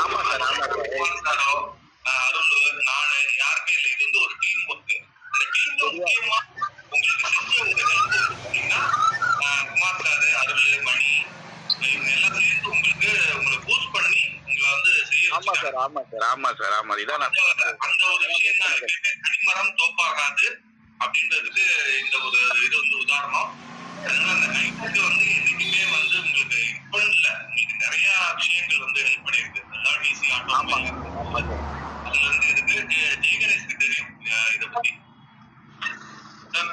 ஆமா சார் அருள் நானு யாருமே இல்லை, இது வந்து ஒரு டீம் ஒர்க். இந்த டீம்ல முக்கியமா உங்களுக்கு செஞ்ச ஒரு ஹெல்ப் அப்படின்னா குமார் சார், அருள், மணி இவங்க எல்லாம் சேர்ந்து உங்களை பூஸ்ட் பண்ணி உங்களை வந்து செய்ய. ஆமா சார் இதான் அந்த ஒரு விஷயம் தான் எப்பயுமே தனிமரம் தோப்பாகாது அப்படின்றதுக்கு இந்த ஒரு இது வந்து உதாரணம். அதனால அந்த கைப்புக்கு வந்து என்னைக்குமே வந்து உங்களுக்கு இப்போ இல்லை, உங்களுக்கு நிறைய விஷயங்கள் வந்து ஹெல்ப் பண்ணிருக்கு. LRTC ஆட்டோ அதுல இருந்து இருக்கு. ஜெயகணேஷ்க்கு தெரியும் இதை பத்தி.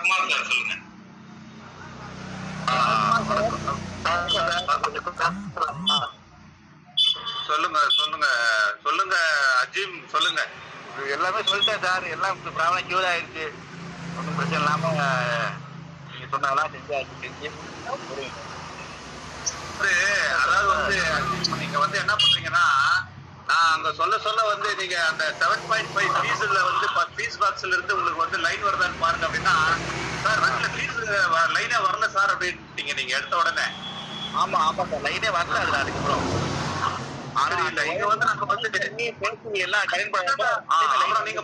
குமார் சார் சொல்லுங்க. சொல்லுங்க அஜீம், சொல்லுங்க. எல்லாமே சொல்லிட்டேன் சார், எல்லாம் ப்ராப்ளம் கியூர் ஆயிடுச்சு, ஒன்றும் பிரச்சனை இல்லாம நீங்க சொன்னதெல்லாம் செஞ்சு அதாவது வந்து நீங்க வந்து என்ன பண்றீங்கன்னா, நான் அங்க சொல்ல வந்து நீங்க அந்த 7.5 ஃபீஸ்ல வந்து ஃபீஸ் பாக்ஸ்ல இருந்து உங்களுக்கு வந்து லைன் வருதான்னு பாருங்க அப்படின்னா, சார் ரெண்டுல ஃபீஸ் லைனே வரல சார் அப்படின்ட்டீங்க நீங்க எடுத்த உடனே. ஆமா சார் லைனே வரல. அதுல அதுக்கப்புறம் ஆனா இல்ல, இங்க வந்து நாங்க வந்து பேசி எல்லாம் கரெக்ட் நீங்க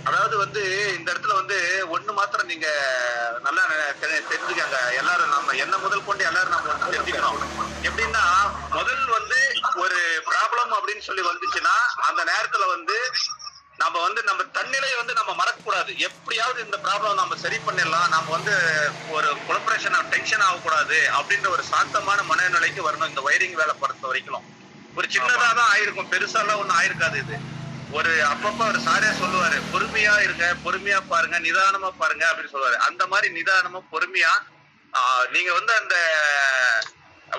அதாவது வந்து இந்த இடத்துல வந்து ஒண்ணு மாத்திரம் நீங்க நல்லா தெரிஞ்சுக்காங்க. எல்லாரும் நம்ம என்ன முதல் கொண்டு எல்லாரும் நம்ம தெரிஞ்சுக்கணும். எப்படின்னா, முதல் வந்து ஒரு ப்ராப்ளம் அப்படின்னு சொல்லி வந்துச்சுன்னா அந்த நேரத்துல வந்து நம்ம தன்னிலையை வந்து நம்ம மறக்க கூடாது. எப்படியாவது இந்த ப்ராப்ளம் நம்ம சரி பண்ணிடலாம், நம்ம வந்து ஒரு கொலபரேஷன் டென்ஷன் ஆகக்கூடாது அப்படின்ற ஒரு சாந்தமான மனநிலைக்கு வரணும். இந்த வயரிங் வேலை பொறுத்த வரைக்கும் ஒரு சின்னதா தான் ஆயிருக்கும், பெருசாலாம் ஒன்றும் ஆயிருக்காது. இது ஒரு அப்பப்ப ஒரு சாரே சொல்லுவாரு, பொறுமையா இருங்க, பொறுமையா பாருங்க, நிதானமா பாருங்க அப்படின்னு சொல்லுவாரு. அந்த மாதிரி நிதானமா பொறுமையா நீங்க வந்து அந்த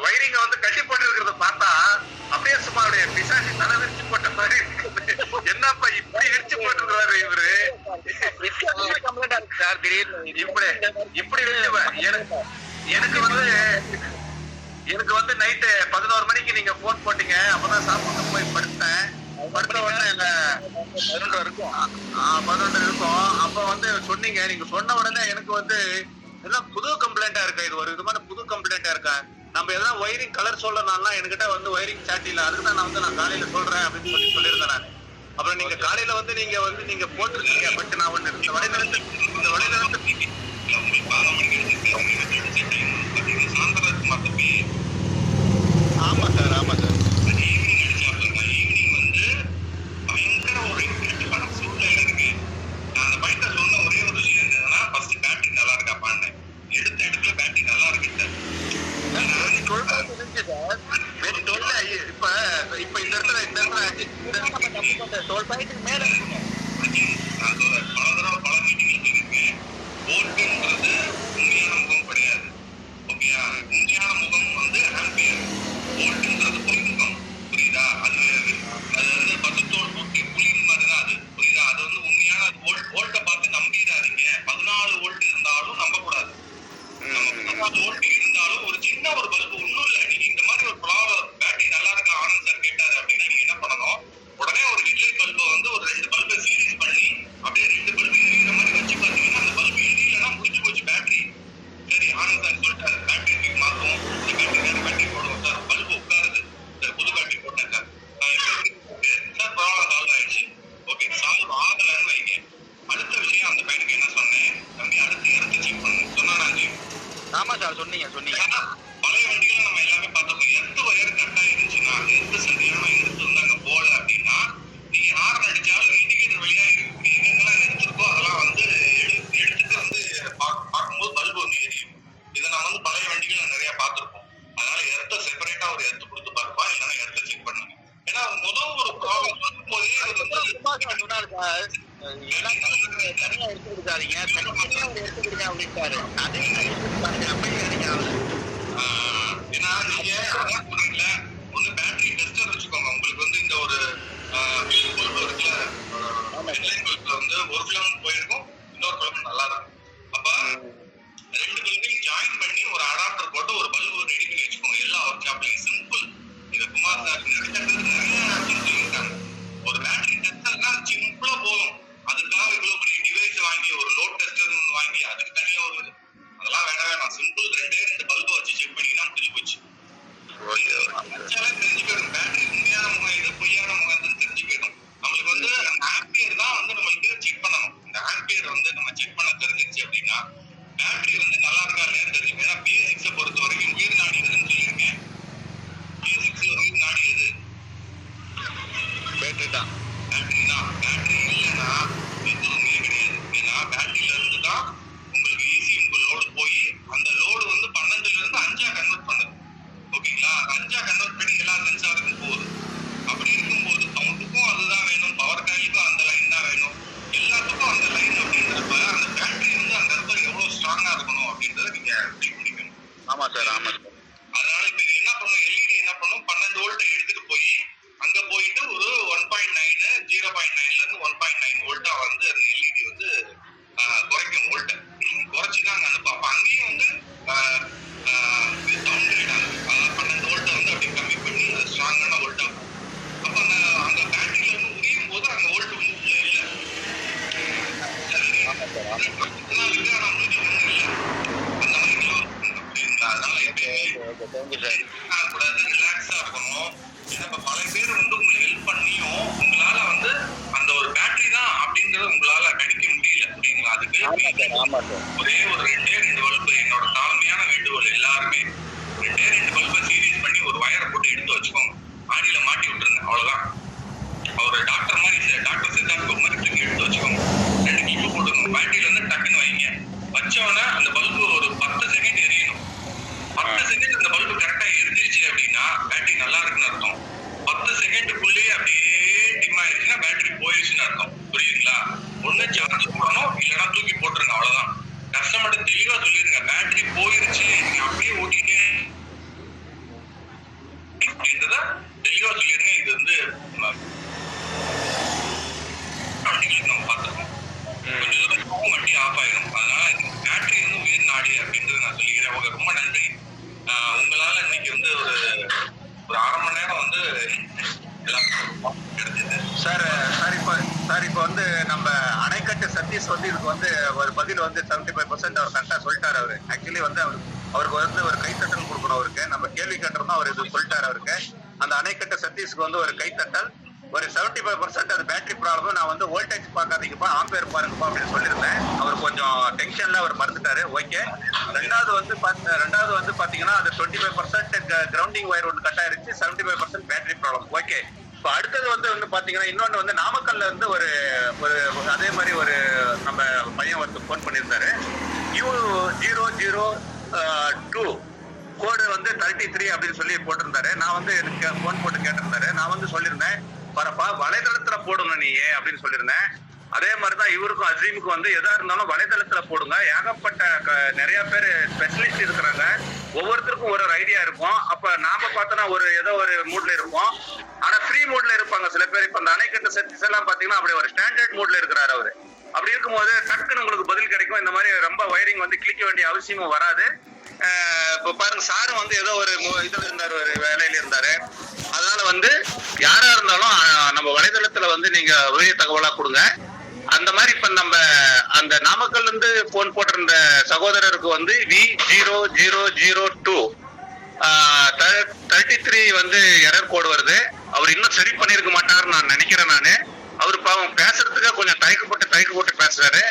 வயரிங்க வந்து கட்டி போட்டு இருக்கிறத பார்த்தா அப்படியே சும்மா அப்படியே பிசாசி தலை விரிச்சு போட்ட மாதிரி இருக்குது. என்னப்பா இப்படி விரிச்சு போட்டுருக்காரு இவரு, இப்படி எனக்கு வந்து நைட்டு 11 மணிக்கு நீங்க போன் போட்டீங்க. அப்பதான் சாப்பிட்டு போய் படுத்தேன். படுத்த உடனே 11 இருக்கும். அப்ப வந்து சொன்னீங்க. நீங்க சொன்ன உடனே எனக்கு வந்து எல்லாம் புது கம்ப்ளைண்டா இருக்கா, இது ஒரு விதமான புது கம்ப்ளைண்டா இருக்கா. நம்ம எதாவது வயரிங் கலர் சொல்லணும்னா என்கிட்ட வந்து வயரிங் சாட் இல்ல, அதுக்குதான் நான் வந்து காலையில சொல்றேன் அப்படின்னு சொல்லியிருந்தேன் நான். அப்புறம் நீங்க காலையில வந்து நீங்க போட்டிருக்கீங்க. பட் நான் ஒண்ணு இந்த வலைதளத்தை ஆமா சார் ஈவினிங் வந்து பயங்கர ஒரு இக்கட்டான சூழ்நிலை இருக்கு. நான் அந்த பையனை சொன்ன ஒரே ஒரு விஷயம் என்னன்னா, ஃபர்ஸ்ட் பேட்டரி நல்லா இருக்காப்பான்னு. எடுத்த இடத்துல பேட்டரி நல்லா இருக்கு ஓட்டி இருந்தாலும் ஒரு சின்ன ஒரு பல்பு ஒன்றும் இல்லை. நீங்க இந்த மாதிரி ஒரு ப்ராப்ளம் பேட்டரி நல்லா இருக்கா ஆனந்த் சார் கேட்டாரு அப்படின்னா நீங்க என்ன பண்ணணும், உடனே ஒரு ஹெட்லைட் பல்பை வந்து ஒரு 2 பல்பை சீரீஸ் பண்ணி அப்படியே 2 பல்பு எரியுற மாதிரி வச்சு பாத்தீங்கன்னா அந்த பல்பு எரியலைன்னா முடிஞ்சு போச்சு பேட்டரி. சரி ஆனந்த் சார் சொல்லிட்டாரு பேட்டரி மாத்துவோம், இந்த பேட்டரி வேற பேட்டரி போடுவோம் சார், பல்பு உட்காருது சார், புது பேட்டரி போட்டேன் சார் சார் ப்ராப்ளம் சால்வ் ஆயிடுச்சு. ஓகே சால்வ் ஆகலன்னு வைங்க. அடுத்த விஷயம் அந்த பையனுக்கு என்ன சொன்னேன், தம்பி அடுத்து எர்த்து செக் பண்ணு சொன்னாராஜி. ஆமா சார் சொன்னீங்க. ஏன்னா பழைய வண்டிகளை நம்ம எல்லாமே பார்த்துருக்கோம். எர்த்து ஒயர் கட்டா இருந்துச்சுன்னா, எர்த்து சரியான எர்த்து வந்து அங்க போல அப்படின்னா நீங்க ஹார்ன் அடிச்சாலும் இண்டிகேட்டர் வழியா எங்கெங்கெல்லாம் எடுத்துருக்கோ அதெல்லாம் வந்து எடுத்துட்டு வந்து பார்க்கும்போது பல்பு வந்து எரியும். இதை நம்ம வந்து பழைய வண்டிகளை நிறைய பார்த்துருப்போம். அதனால எர்த்தை செப்பரேட்டா ஒரு எர்த்து கொடுத்து பார்ப்பா, இல்லைன்னா எர்த்தை செக் பண்ணுங்க. ஏன்னா முதல் ஒரு ப்ராப்ளம் வரும்போதே தனியா எடுத்துக்கிட்டாதீங்க, தனித்தனியா ஒரு எடுத்துக்கிடுங்க அப்படின்ட்டாரு. அதே ஏன்னா நீங்க அதான் சொல்றீங்களா, ஒண்ணு பேட்டரி டெஸ்டர் வச்சுக்கோங்க. உங்களுக்கு வந்து இந்த ஒரு பல்பு இருக்குல்ல, ஹெட்லைட் பல்புல வந்து ஒரு ஃபிலமெண்ட் போயிருக்கும், இன்னொரு ஃபிலமெண்ட் நல்லா இருக்கும். அப்ப 2 பல்பையும் ஜாயின் பண்ணி ஒரு அடாப்டர் போட்டு ஒரு பல்பு ரெடி பண்ணி வச்சுக்கோங்க. எல்லா ஒர்க் ஷாப்லயும் சிம்பிள். இதை குமார் சார் நிறைய சொல்லியிருக்காங்க. ஒரு பேட்டரி டெஸ்டர்னா சிம்பிளா போதும். அதுக்காக இவ்வளவு பெரிய டிவைஸ் வாங்கி ஒரு லோட் டெஸ்டர் ஒன்று வாங்கி அதுக்கு தனியா ஒரு அதெல்லாம் வேணாம். சிம்பிள் 2 பல்பை வச்சு செக் பண்ணிங்கன்னா முடிஞ்சு போச்சு. தெரிஞ்சுக்கணும் பேட்டரி உண்மையான இது பொய்யான முகத்துன்னு தெரிஞ்சுக்கணும். நம்மளுக்கு வந்து அந்த ஆம்பியர் தான் வந்து நம்மளுக்கு செக் பண்ணணும். இந்த ஆம்பியர் வந்து நம்ம செக் பண்ண தெரிஞ்சிருச்சு அப்படின்னா பேட்டரி வந்து நல்லா இருக்கா இல்லையான்னு தெரிஞ்சுக்கணும். ஏன்னா பிஎஸ்6 பொறுத்த வரைக்கும் உயிர் நாடி எதுன்னு சொல்லியிருக்கேன். பிஎஸ்6 உயிர் நாடி எது? பேட்டரி தான். பேட்டரி தான். பேட்டரி இல்லைன்னா எதுவுமே கிடையாது. ஏன்னா பேட்டரியில இருந்து தான் உங்களுக்கு ECM லோடு போய் அந்த லோடு வந்து 12ல இருந்து 5ஆ கன்வெர்ட் பண்ணுது. ஓகேங்களா? 5ஆ கன்வெர்ட் பண்ணி எல்லா சென்சாருக்கும் போகுது. அப்படி இருக்கும்போது சவுண்டுக்கும் அதுதான் வேணும், பவர் காயிலுக்கும் அந்த லைன் தான் வேணும், எல்லாத்துக்கும் அந்த லைன் அப்படின்றப்ப அந்த பேட்டரி வந்து அந்த இடத்துல எவ்வளவு ஸ்ட்ராங்கா இருக்கணும் அப்படின்றத நீங்க செக் பண்ணிக்கணும். ஆமா சார், ஆமா சார். அதனால இப்ப இது என்ன பண்ணும், எல்இடி என்ன பண்ணும், 12 வோல்ட்டை எடுத்துட்டு போய் அங்க போயிட்டு ஒரு 1.9 0.9ல இருந்து 1.9 வோல்ட்டா வந்து அந்த எல்இடி வந்து குறைக்கும். வோல்ட்டை குறைச்சிதான் அங்க அனுப்பும். அப்ப அங்கேயும் வந்து டவுன் கிரேட் ஆகுது. அதாவது 12 வோல்ட்டை வந்து அப்படி கம்மி பண்ணி அது ஸ்ட்ராங்கான வோல்ட்டா. அப்ப அந்த பேட்டரியில இருந்து உரியும் போது அந்த வோல்ட் வந்து உள்ள இல்லை. இருக்கு ஆனா உங்களுக்கு ஒண்ணும் இல்லை. அந்த மாதிரி அதனால கூடாது, ரிலாக்ஸா இருக்கணும். இப்ப பல பேர் வந்து உங்களுக்கு ஹெல்ப் பண்ணியும் உங்களால வந்து அந்த ஒரு பேட்டரி தான் அப்படிங்கறது உங்களால கணிக்க முடியல. அப்படிங்களா? அதுக்கு ஒரே ஒரு 2 பல்பு, என்னோட தாழ்மையான வேண்டுகோள் எல்லாருமே 2 பல்பை சீரீஸ் பண்ணி ஒரு வயரை போட்டு எடுத்து வச்சுக்கோங்க. ஆடியில மாட்டி விட்டுருங்க. அவ்வளவுதான். ஒரு டாக்டர் மாதிரி டாக்டர் சித்தார்த்த மாதிரி தூக்கி எடுத்து வச்சுக்கோங்க. 2 கிளிப்பு போட்டுக்கோங்க. பேட்டரியில இருந்து டக்குன்னு வைங்க. வச்சவொடனே அந்த பல்பு ஒரு 10 செகண்ட் எரியணும். 10 செகண்ட் அந்த பல்பு கரெக்டா எரிஞ்சிருச்சு அப்படின்னா பேட்டரி நல்லா இருக்குன்னு அர்த்தம். 10 செகண்டுக்குள்ளேயே அப்படியே டிம் ஆயிடுச்சுன்னா பேட்டரி போயிடுச்சுன்னு அர்த்தம். புரியுதுங்களா? ஒண்ணு சார்ஜ் போடணும், இல்லைன்னா தூக்கி போட்டுருங்க. அவ்வளவுதான். கஸ்டமர்கிட்ட தெளிவா சொல்லிருங்க, பேட்டரி போயிருச்சு நீங்க அப்படியே ஓட்டிட்டே அப்படின்றத தெளிவா சொல்லிருங்க. இது வந்து நம்ம பார்த்துருக்கோம். கொஞ்சம் தூரம் வண்டி ஆஃப் ஆயிடும். அதனால பேட்டரி வந்து உயிர் நாடி அப்படின்றது நான் சொல்லிக்கிறேன். அவங்க ரொம்ப நன்றி. உங்களால இன்னைக்கு வந்து ஒரு 1/2 மணி நேரம் வந்து கிடைச்சது. சார் இப்போ வந்து நம்ம அணைக்கட்டு சதீஷ் வந்து இதுக்கு வந்து ஒரு பதில் வந்து 75% அவர் கரெக்டாக சொல்லிட்டாரு. அவரு ஆக்சுவலி வந்து அவருக்கு வந்து ஒரு கைத்தட்டல் கொடுக்கணும். அவருக்கு நம்ம கேள்வி கேட்டிருந்தோம், அவர் இது சொல்லிட்டாரு. அவருக்கு அந்த அணைக்கட்டு சதீஷ்க்கு வந்து ஒரு கைத்தட்டல். ஒரு 75% அது பேட்டரி ப்ராப்ளம். நான் வந்து வோல்டேஜ் பார்க்காதீங்கப்பா, ஆம்பியர் பாருங்கப்பா அப்படின்னு சொல்லியிருந்தேன். அவர் கொஞ்சம் டென்ஷன்ல அவர் மறந்துட்டாரு. ஓகே. ரெண்டாவது வந்து பாத்தீங்கன்னா அது 25% கிரவுண்டிங் ஒயர் ஒன்று கட் ஆயிருச்சு, 75% பேட்டரி ப்ராப்ளம். ஓகே. இப்போ அடுத்தது வந்து பாத்தீங்கன்னா இன்னொன்று வந்து நாமக்கல்ல இருந்து ஒரு அதே மாதிரி ஒரு நம்ம பையன் வந்து ஃபோன் பண்ணியிருந்தாரு. U002 கோடு வந்து 33 அப்படின்னு சொல்லி போட்டிருந்தாரு. நான் வந்து எனக்கு ஃபோன் போட்டு கேட்டிருந்தாரு. நான் வந்து சொல்லியிருந்தேன், பரப்பா வலைதளத்துல போடுங்க நீ அப்படின்னு சொல்லியிருந்தேன். அதே மாதிரிதான் இவருக்கும் அசீமுக்கும் வந்து எதா இருந்தாலும் வலைதளத்துல போடுங்க. ஏகப்பட்ட நிறைய பேர் ஸ்பெஷலிஸ்ட் இருக்கிறாங்க. ஒவ்வொருத்தருக்கும் ஒரு ஐடியா இருக்கும். அப்ப நாம பார்த்தோன்னா ஏதோ ஒரு மூட்ல இருப்போம், ஆனா ஃப்ரீ மூட்ல இருப்பாங்க சில பேர். இப்ப அந்த அணைக்கட்டு செட்ஸ் எல்லாம் பாத்தீங்கன்னா அப்படி ஒரு ஸ்டாண்டர்ட் மூட்ல இருக்கிறாரு அவரு. அப்படி இருக்கும்போது டக்குன்னு உங்களுக்கு பதில் கிடைக்கும். இந்த மாதிரி ரொம்ப வயரிங் வந்து கிளிக்க வேண்டிய அவசியமும் வராது. இப்போ பாருங்க சார் வந்து ஏதோ ஒரு இதுல இருந்தாரு, ஒரு வேலையில இருந்தாரு. அதனால வந்து யாரா இருந்தாலும் நம்ம வலைதளத்துல வந்து நீங்க உரிய தகவலா கொடுங்க. அந்த மாதிரி இப்ப நம்ம அந்த நாமக்கல்ல இருந்து போன் போட்டிருந்த சகோதரருக்கு வந்து V0002 33 வந்து எரர் கோடு வருது. அவர் இன்னும் சரி பண்ணிருக்க மாட்டாருன்னு நான் நினைக்கிறேன். நானு அவரு பாவம் பேசுறதுக்கு கொஞ்சம் தயக்கப்பட்டு பேசுறாரு.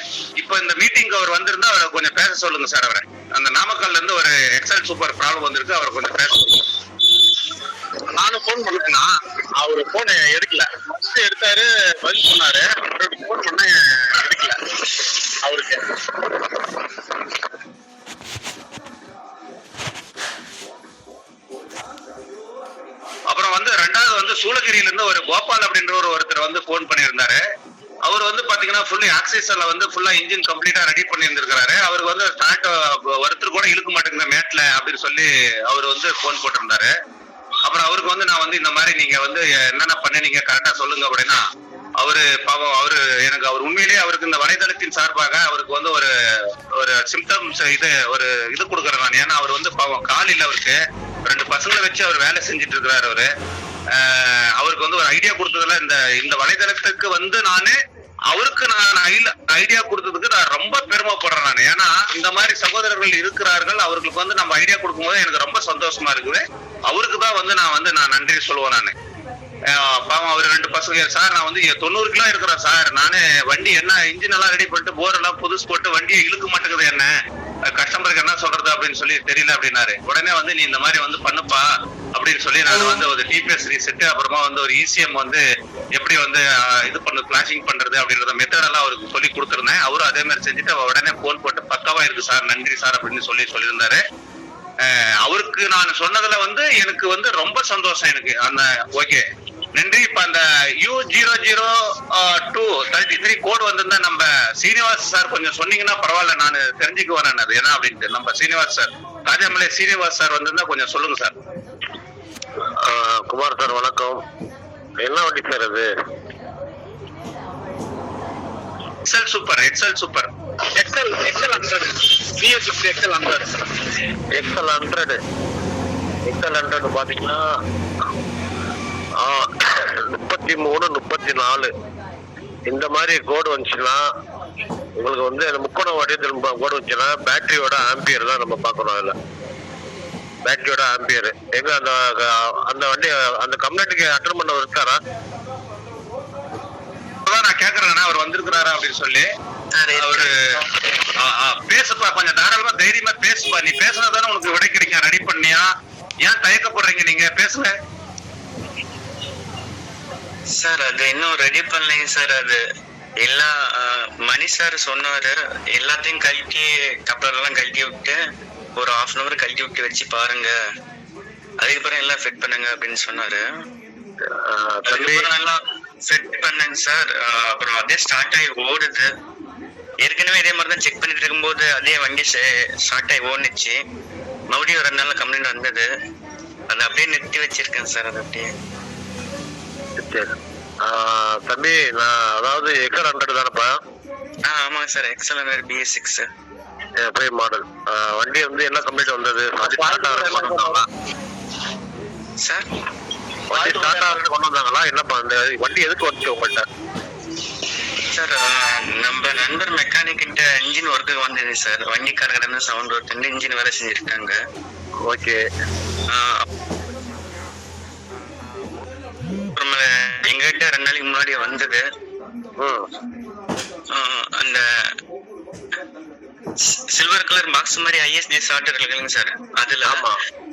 இப்ப இந்த மீட்டிங் அவர் வந்திருந்தா அவரை கொஞ்சம் பேச சொல்லுங்க சார். அவரை அந்த நாமக்கல்ல இருந்து ஒரு எக்ஸல் சூப்பர் ப்ராப்ளம் வந்திருக்கு, அவரை கொஞ்சம் பேச சொல்லுங்க. நானும் போன் பண்ணேன்னா அவரு போனை எடுக்கல. ஃபர்ஸ்ட் எடுத்தாரு, பதில் சொன்னாரு. போன் பண்ண எடுக்கல அவருக்கு. அப்புறம் வந்து ரெண்டாவது வந்து சூளகிரியில இருந்து ஒரு கோபால் அப்படின்ற ஒருத்தர் வந்து போன் பண்ணியிருந்தாரு. அவர் வந்து பாத்தீங்கன்னா ஃபுல்லி ஆக்சிஸ்ல வந்து ஃபுல்லா இன்ஜின் கம்ப்ளீட்டா ரெடி பண்ணி இருந்திருக்காரு. அவருக்கு வந்து ஸ்டார்ட் ஒருத்தர் கூட இழுக்க மாட்டேங்குது மேட்ல அப்படின்னு சொல்லி அவர் வந்து போன் போட்டிருந்தாரு. அப்புறம் அவருக்கு வந்து நான் வந்து இந்த மாதிரி நீங்க வந்து என்னென்ன பண்ணீங்க கரெக்டா சொல்லுங்க அப்படின்னா, அவரு பாவம் எனக்கு அவர் உண்மையிலேயே அவருக்கு இந்த வலைதளத்தின் சார்பாக அவருக்கு வந்து ஒரு சிம்டம்ஸ் இது கொடுக்குறேன் நான். ஏன்னா அவர் வந்து பாவம் கால் இல்ல, அவருக்கு 2 பசங்களை வச்சு அவர் வேலை செஞ்சுட்டு இருக்கிறாரு. அவருக்கு வந்து ஒரு ஐடியா கொடுத்ததுல இந்த வலைதளத்துக்கு வந்து அவருக்கு நான் ஐடியா கொடுத்ததுக்கு நான் ரொம்ப பெருமைப்படுறேன் நான். ஏன்னா இந்த மாதிரி சகோதரர்கள் இருக்கிறார்கள், அவர்களுக்கு வந்து நம்ம ஐடியா கொடுக்கும் போது எனக்கு ரொம்ப சந்தோஷமா இருக்குது. அவருக்கு தான் வந்து நான் நன்றி சொல்லுவேன் நானு. பாவம் அவர் 2 பசங்க சார், நான் வந்து 90 கிலோ இருக்கிறேன் சார். நானு வண்டி என்ன இன்ஜின் எல்லாம் ரெடி பண்ணிட்டு போர் எல்லாம் புதுசு போட்டு வண்டியை இழுக்க மாட்டேங்குது, என்ன கஸ்டமருக்கு என்ன சொல்றது அப்படின்னு சொல்லி தெரியல அப்படின்னாரு. உடனே வந்து நீ இந்த மாதிரி வந்து பண்ணுப்பா அப்படின்னு சொல்லி நான் வந்து ஒரு டிபிஎஸ் ரீசெட், அப்புறமா வந்து ஒரு ECM வந்து எப்படி வந்து இது கிளாஷிங் பண்றது அப்படின்றத மெத்தட் எல்லாம் அவருக்கு சொல்லி கொடுத்துருந்தேன். அவரும் அதே மாதிரி செஞ்சுட்டு உடனே போன் போட்டு பக்காவா இருக்கு சார், நன்றி சார் அப்படின்னு சொல்லியிருந்தாரு. அவருக்கு நான் சொன்னதுல வந்து எனக்கு வந்து ரொம்ப சந்தோஷம் எனக்கு. அந்த ஓகே நன்றி. இப்ப அந்த U0002 33 கோடு வந்திருந்தா நம்ம சீனிவாஸ் சார் கொஞ்சம் சொன்னீங்கன்னா பரவாயில்ல, நான் தெரிஞ்சுக்குவேன் அது என்ன அப்படின்ட்டு. நம்ம சீனிவாஸ் சார், ராஜாமலை சீனிவாஸ் சார் வந்திருந்தா கொஞ்சம் சொல்லுங்க சார். குமார் சார் வணக்கம். என்ன வண்டி சார் அது? XL super XL 100 BS50 XL 100 பாத்தீங்கன்னா 33 34 இந்த மாதிரி கோடு வந்துச்சுன்னா உங்களுக்கு வந்து அந்த முக்கோண வடிவத்தில் கோடு வந்துச்சுன்னா பேட்டரியோட ஆம்பியர் தான் நம்ம பார்க்கணும். அதுல பேட்டரியோட ஆம்பியர் எங்க அந்த வண்டி அந்த கம்ப்ளைண்ட்டுக்கு அட்டெண்ட் பண்ண இருக்காரா? நான் கேக்குறேன்னா அவர் வந்திருக்கிறாரா அப்படின்னு சொல்லி. அவரு பேசுப்பா, கொஞ்சம் தாராளமா தைரியமா பேசுப்பா. நீ பேசுனதானே உனக்கு விடை கிடைக்கும். ரெடி பண்ணியா? ஏன் தயக்கப்படுறீங்க நீங்க? பேசுங்க சார். அது இன்னும் ரெடி பண்ணலைங்க சார். அது எல்லா மணி சார் சொன்னாரு, எல்லாத்தையும் கழட்டி கப்பலர் எல்லாம் கழட்டி விட்டு ஒரு 1/2 hour கழட்டி விட்டு வச்சு பாருங்க, அதுக்கப்புறம் எல்லாம் ஃபிட் பண்ணுங்க அப்படின்னு சொன்னாரு. அதுக்கப்புறம் எல்லாம் ஃபிட் பண்ணேங்க சார். அப்புறம் அதே ஸ்டார்ட் ஆகி ஓடுது. ஏற்கனவே இதே மாதிரி தான் செக் பண்ணிட்டு இருக்கும்போது அதே வண்டி ஸ்டார்ட் ஆகி ஓடுச்சு. மறுபடியும் 2 நாள் கம்ப்ளைண்ட் வந்தது. அதை அப்படியே நிறுத்தி வச்சிருக்கேன் சார். அது அப்படியே தம்பி, நான் அதாவது எக்ஸல் 100 தானப்பா? ஆமாங்க சார், எக்ஸல் 100 BS6 போய் மாடல் வண்டி வந்து என்ன கம்ப்ளைண்ட் வந்தது? சார் வண்டி ஸ்டார்ட் ஆகுறது கொண்டு வந்தாங்களா? என்னப்பா அந்த வண்டி எதுக்கு வந்துச்சு உங்கள்கிட்ட? சார் நம்ம நண்பர் மெக்கானிக் கிட்ட இன்ஜின் ஒர்க்கு வந்தது சார். வண்டிக்காரங்க சவுண்ட் ஒர்க் இன்ஜின் வேலை செஞ்சிருக்காங்க. ஓகே. எங்ககிட்ட 2 நாளைக்கு முன்னாடி வந்தது. அந்த சில்வர் கலர் பாக்ஸ் மாதிரி ISD சார்ட்டர் இருக்குங்க சார். அதுல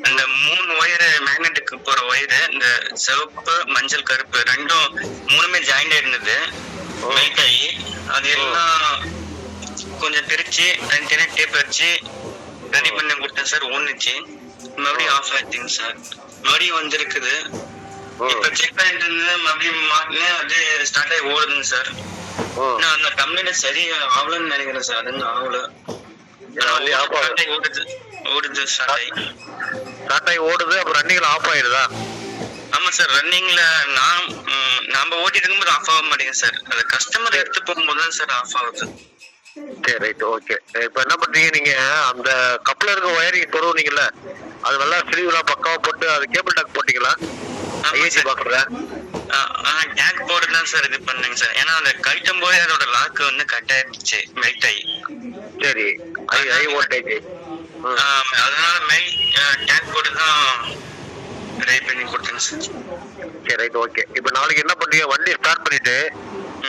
அந்த 3 ஒயரு மேக்னெட்டுக்கு போற ஒயரு, இந்த சிவப்பு மஞ்சள் கருப்பு 3மே ஜாயிண்ட் ஆயிருந்தது, மெல்ட் ஆகி. அது எல்லாம் கொஞ்சம் பிரிச்சு தனித்தனியா டேப் வச்சு ரெடி பண்ணி கொடுத்தேன் சார். ஒண்ணுச்சு, மறுபடியும் ஆஃப் ஆயிடுச்சுங்க சார். மறுபடியும் வந்திருக்குது. இப்ப செக் பண்ணிட்டு இருந்தது, மறுபடியும் மாட்டினேன். அது ஸ்டார்ட் ஆகி ஓடுதுங்க சார். நான் அந்த கம்ப்ளைண்ட் சரி ஆகலன்னு நினைக்கிறேன் சார். அது ஆகல, ஓடுது ஸ்டார்ட் ஆகி ஓடுது. அப்புறம் ரன்னிங்ல ஆஃப் ஆயிடுதா? ஆமா சார், ரன்னிங்ல நாம ஓட்டிட்டு இருக்கும்போது ஆஃப் ஆக மாட்டேங்குது சார். அது கஸ்டமர் எடுத்து போகும்போது தான் சார் ஆஃப் ஆகுது. சரி ரைட் ஓகே. இப்போ என்ன பண்றீங்க நீங்க, அந்த கப்ளருக்கு ஒயரிங் தொடுவீங்கல்ல, அது நல்லா ஸ்லீவ்லாம் பக்காவா போட்டு அது கேபிள் டாக் போட்டீங்களா ஐஏசி பாக்ஸ்ல? டேக் போர்டு தான் சார் இது பண்ணுங்க சார். ஏன்னா அந்த கழட்டும் போது அதோட லாக்கு வந்து கட் ஆயிடுச்சு, மெல்ட் ஆகி. சரி, ஹை வோல்டேஜ். அதனால டேக் போர்டு தான் ட்ரை பண்ணி கொடுத்தேங்க சார். சரி ரைட் ஓகே. இப்போ நாளைக்கு என்ன பண்றீங்க, வண்டி ஸ்டார்ட் பண்ணிட்டு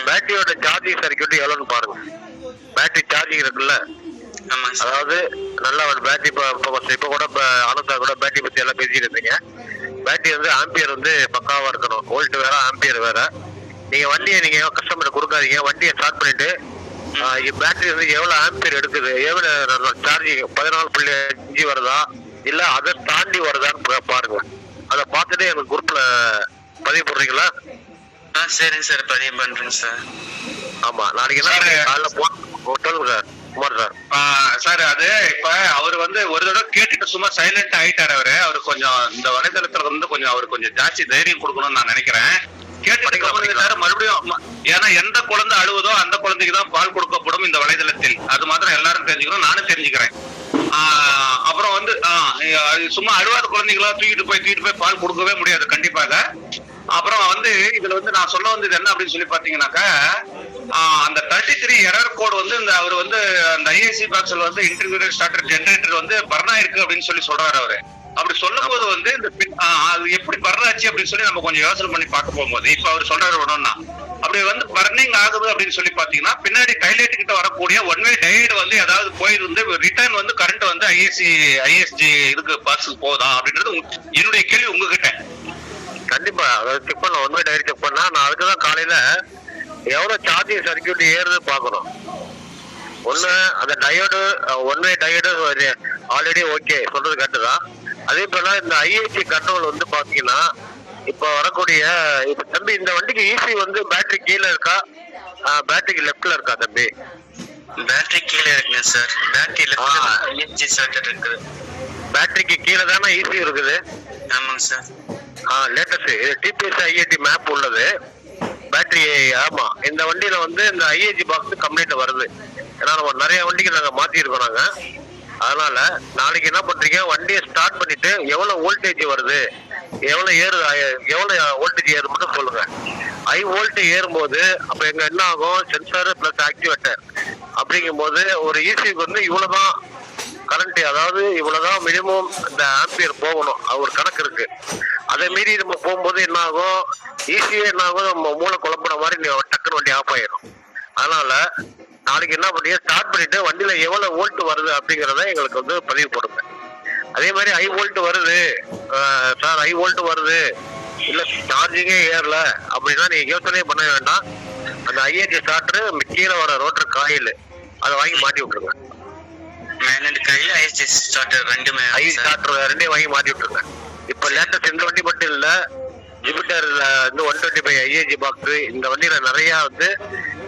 பேட்டரியோட சார்ஜிங் சர்க்யூட் எவ்வளோன்னு பாருங்க. பேட்டரி சார்ஜிங் இருக்குல்ல, ஆமாங்க சார். அதாவது நல்லா ஒரு பேட்டரி இப்போ கூட ஆனந்தா கூட பேட்டரி பத்தி எல்லாம் பேசிட்டு இருந்தீங்க. பேட்டரி வந்து ஆம்பியர் வந்து பக்காவா இருக்கணும், வோல்ட் வேற ஆம்பியர் வேற. நீங்க வண்டியை நீங்க கஸ்டமர் கொடுக்காதீங்க. வண்டியை ஸ்டார்ட் பண்ணிட்டு பேட்டரி வந்து எவ்வளவு ஆம்பியர் எடுக்குது, எவ்வளவு சார்ஜிங் 14.5 வருதா இல்ல அதை தாண்டி வருதான்னு பாருங்க. அதை பார்த்துட்டு எங்க குரூப்ல பதிவு போடுறீங்களா? சரிங்க சார், பதிவு பண்றேங்க சார். ஆமா, நாளைக்கு என்ன காலைல சொல்லுங்க சார். குமார் சார். சார் அது இப்ப அவர் வந்து ஒரு தடவை கேட்டுட்டு சும்மா சைலண்ட் ஆயிட்டாரு. அவரு கொஞ்சம் இந்த வலைதளத்துல வந்து கொஞ்சம் அவருக்கு கொஞ்சம் ஜாஸ்தி தைரியம் கொடுக்கணும்னு நான் நினைக்கிறேன். கேட்டுட்டு மறுபடியும், ஏன்னா எந்த குழந்தை அழுவதோ அந்த குழந்தைக்கு தான் பால் கொடுக்கப்படும் இந்த வலைதளத்தில். அது மாத்திரம் எல்லாரும் தெரிஞ்சுக்கணும், நானும் தெரிஞ்சுக்கிறேன். அப்புறம் வந்து சும்மா அழுவாத குழந்தைங்களா தூக்கிட்டு போய் பால் கொடுக்கவே முடியாது கண்டிப்பாக. அப்புறம் வந்து இதுல வந்து நான் சொல்ல வந்தது என்ன அப்படின்னு சொல்லி பாத்தீங்கன்னாக்கா, அந்த 33 எரர் கோட் வந்து இந்த அவர் வந்து அந்த ஐஏசி பாக்ஸ்ல வந்து இன்டர்மீடியட் ஸ்டார்டர் ஜெனரேட்டர் வந்து பர்ன் ஆயிருக்கு அப்படின்னு சொல்லி சொல்றாரு அவரு. அப்படி சொல்லும் போது வந்து இந்த அது எப்படி பர்ன் ஆச்சு அப்படின்னு சொல்லி நம்ம கொஞ்சம் யோசனை பண்ணி பார்க்க போகும்போது, இப்ப அவர் சொல்றாரு ஒண்ணுன்னா அப்படி வந்து பர்னிங் ஆகுது அப்படின்னு சொல்லி பாத்தீங்கன்னா, பின்னாடி கைலைட் கிட்ட வரக்கூடிய ஒன் வே டயோடு வந்து ஏதாவது போயிருந்து ரிட்டர்ன் வந்து கரண்ட் வந்து ஐஎஸ்ஜி இதுக்கு பாக்ஸுக்கு போகுதா அப்படின்றது என்னுடைய கேள்வி உங்ககிட்ட. கண்டிப்பா அதை செக் பண்ண, ஒன் வே டயர் செக் பண்ணா. நான் அதுக்குதான் காலையில எவ்வளவு சார்ஜிங் சர்க்யூட் ஏறுது பாக்கணும். ஒண்ணு அந்த diode, one way diode already okay சொல்றது கரெக்டுதான். அதே போல இந்த ஐஏசி கண்ட்ரோல் வந்து பாத்தீங்கன்னா இப்ப வரக்கூடிய, இப்ப தம்பி இந்த வண்டிக்கு ஈசி வந்து பேட்டரி கீழே இருக்கா பேட்டரிக்கு லெஃப்ட்ல இருக்கா தம்பி? பேட்டரி கீழே இருக்குங்க சார். பேட்டரி லெஃப்ட்ல ஐஎஸ்ஜி ஸ்டார்டர் இருக்குது. பேட்டரிக்கு கீழே தானே ஈசி இருக்குது? ஆமாங்க சார். லேட்டஸ்ட் இது டிபிஎஸ் ஐஏடி மேப் உள்ளது பேட்டரி. ஆமா, இந்த வண்டியில வந்து இந்த ஐஏஜி பாக்ஸ் கம்ப்ளைண்ட் வருது. ஏன்னா நம்ம நிறைய வண்டிக்கு நாங்க மாத்தி இருக்கோம் நாங்க. அதனால நாளைக்கு என்ன பண்றீங்க, வண்டியை ஸ்டார்ட் பண்ணிட்டு எவ்வளவு வோல்டேஜ் வருது, எவ்வளவு வோல்டேஜ் ஏறு மட்டும் சொல்லுங்க. ஹை வோல்டேஜ் ஏறும்போது அப்ப எங்க என்ன ஆகும், சென்சார் பிளஸ் ஆக்டிவேட்டர் அப்படிங்கும் போது ஒரு ஈசிக்கு வந்து இவ்வளவுதான் கரண்ட், அதாவது இவ்வளவுதான் மினிமம் இந்த ஆம்பியர் போகணும், அது ஒரு கணக்கு இருக்கு. அதை மீறி நம்ம போகும்போது என்ன ஆகும், ஈஸியா என்ன ஆகும், நம்ம மூளை குழம்புற மாதிரி டக்குன்னு வண்டி ஆஃப் ஆயிடும். அதனால நாளைக்கு என்ன பண்ணீங்க, ஸ்டார்ட் பண்ணிட்டு வண்டியில எவ்வளவு வோல்ட் வருது அப்படிங்கறத எங்களுக்கு வந்து பதிவு போடுங்க. அதே மாதிரி ஹை வோல்ட் வருது சார், ஹை வோல்ட் வருது இல்ல சார்ஜிங்கே ஏறல அப்படின்னா நீங்க யோசனையே பண்ண வேண்டாம். அந்த ஐஏஜி ஸ்டார்டர் கீழே வர ரோட்டர் காயில் அதை வாங்கி மாட்டி விட்டுருங்க. மேக்னெட் காயில் ஐஎஸ்ஜி ஸ்டார்டர் ரெண்டுமே, ஐ ஸ்டார்டர் ரெண்டையும் வாங்கி மாட்டி விட்டுருங்க. இப்ப லேட்டஸ்ட் இந்த வண்டி மட்டும் இல்ல, ஜூபிட்டர்ல வந்து 125 ஐஏஜி பாக்ஸ் இந்த வண்டியில நிறைய வந்து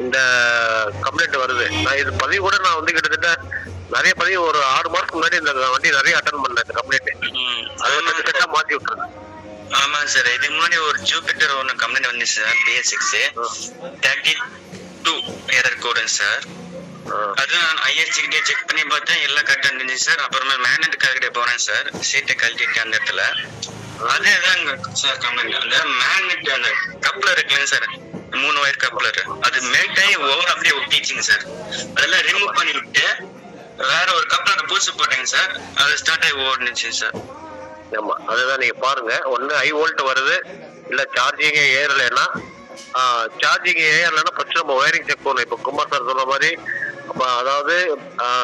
இந்த கம்ப்ளைண்ட் வருது. நான் இது பதிவு கூட நான் வந்து கிட்டத்தட்ட நிறைய பதிவு ஒரு 6 மாசத்துக்கு முன்னாடி இந்த வண்டி நிறைய அட்டன் பண்ணேன் இந்த கம்ப்ளைண்ட். அதை மாத்தி விட்டுருங்க. ஆமா சார், இதுக்கு முன்னாடி ஒரு ஜூபிட்டர் ஒன்று கம்ப்ளைண்ட் வந்துச்சு sir, BS6 32 error code sir. அது நான் ஐஎஸ்ஜி கிட்டே செக் பண்ணி பார்த்தேன், எல்லாம் கரெக்டா இருந்துச்சு சார். அப்புறமா மேக்னெட் கார்கிட்ட போனேன் சார், சீட்டை கழட்டிட்டு அந்த இடத்துல. அதேதான் சார் கம்ப்ளைண்ட். அந்த மேக்னெட் அந்த கப்ளர் இருக்குல்ல சார், 3 ஒயர் கப்ளர், அது மெல்ட் ஆகி ஓவர் அப்படியே ஒட்டிச்சுங்க சார். அதெல்லாம் ரிமூவ் பண்ணி விட்டு வேற ஒரு கப்ளர் பூசி போட்டேங்க சார், அது ஸ்டார்ட் ஆகி ஓடுனுச்சு சார். ஆமா, அதுதான் நீங்க பாருங்க. ஒண்ணு ஹை வோல்ட் வருது இல்ல சார்ஜிங்கே ஏறலைன்னா, சார்ஜிங் ஏறலைன்னா ஃபர்ஸ்ட் நம்ம ஒயரிங் செக் பண்ணணும். இப்ப குமார் சார் சொல்ற மாதிரி அதாவது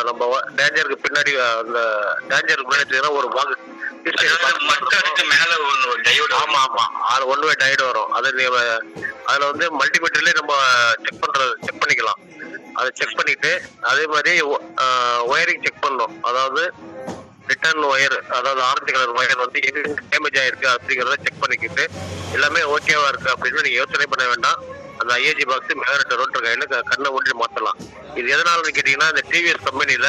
நம்ம டேஞ்சருக்கு பின்னாடி, அந்த டேஞ்சருக்கு முன்னாடி ஒரு மேல ஒரு டயோடு, ஆமா ஆமா, அது ஒன் வே டயோடு வரும். அதுல வந்து மல்டிமீட்டர்லயே நம்ம செக் பண்ணிக்கலாம். அதை செக் பண்ணிட்டு அதே மாதிரி ஒயரிங் செக் பண்ணணும். அதாவது ரிட்டர்ன் ஒயர், அதாவது ஆரஞ்சு கலர் ஒயர் வந்து எது டேமேஜ் ஆயிருக்கு அப்படிங்கிறத செக் பண்ணிக்கிட்டு எல்லாமே ஓகேவா இருக்கு அப்படின்னு நீங்க யோசனை பண்ண வேண்டாம். அந்த ஐஏஜி பாக்ஸ் மேக்னெட் ரோட்டர் கையில கண்ணை மூடி மாத்தலாம். இது எதனாலன்னு கேட்டீங்கன்னா, இந்த டிவிஎஸ் கம்பெனில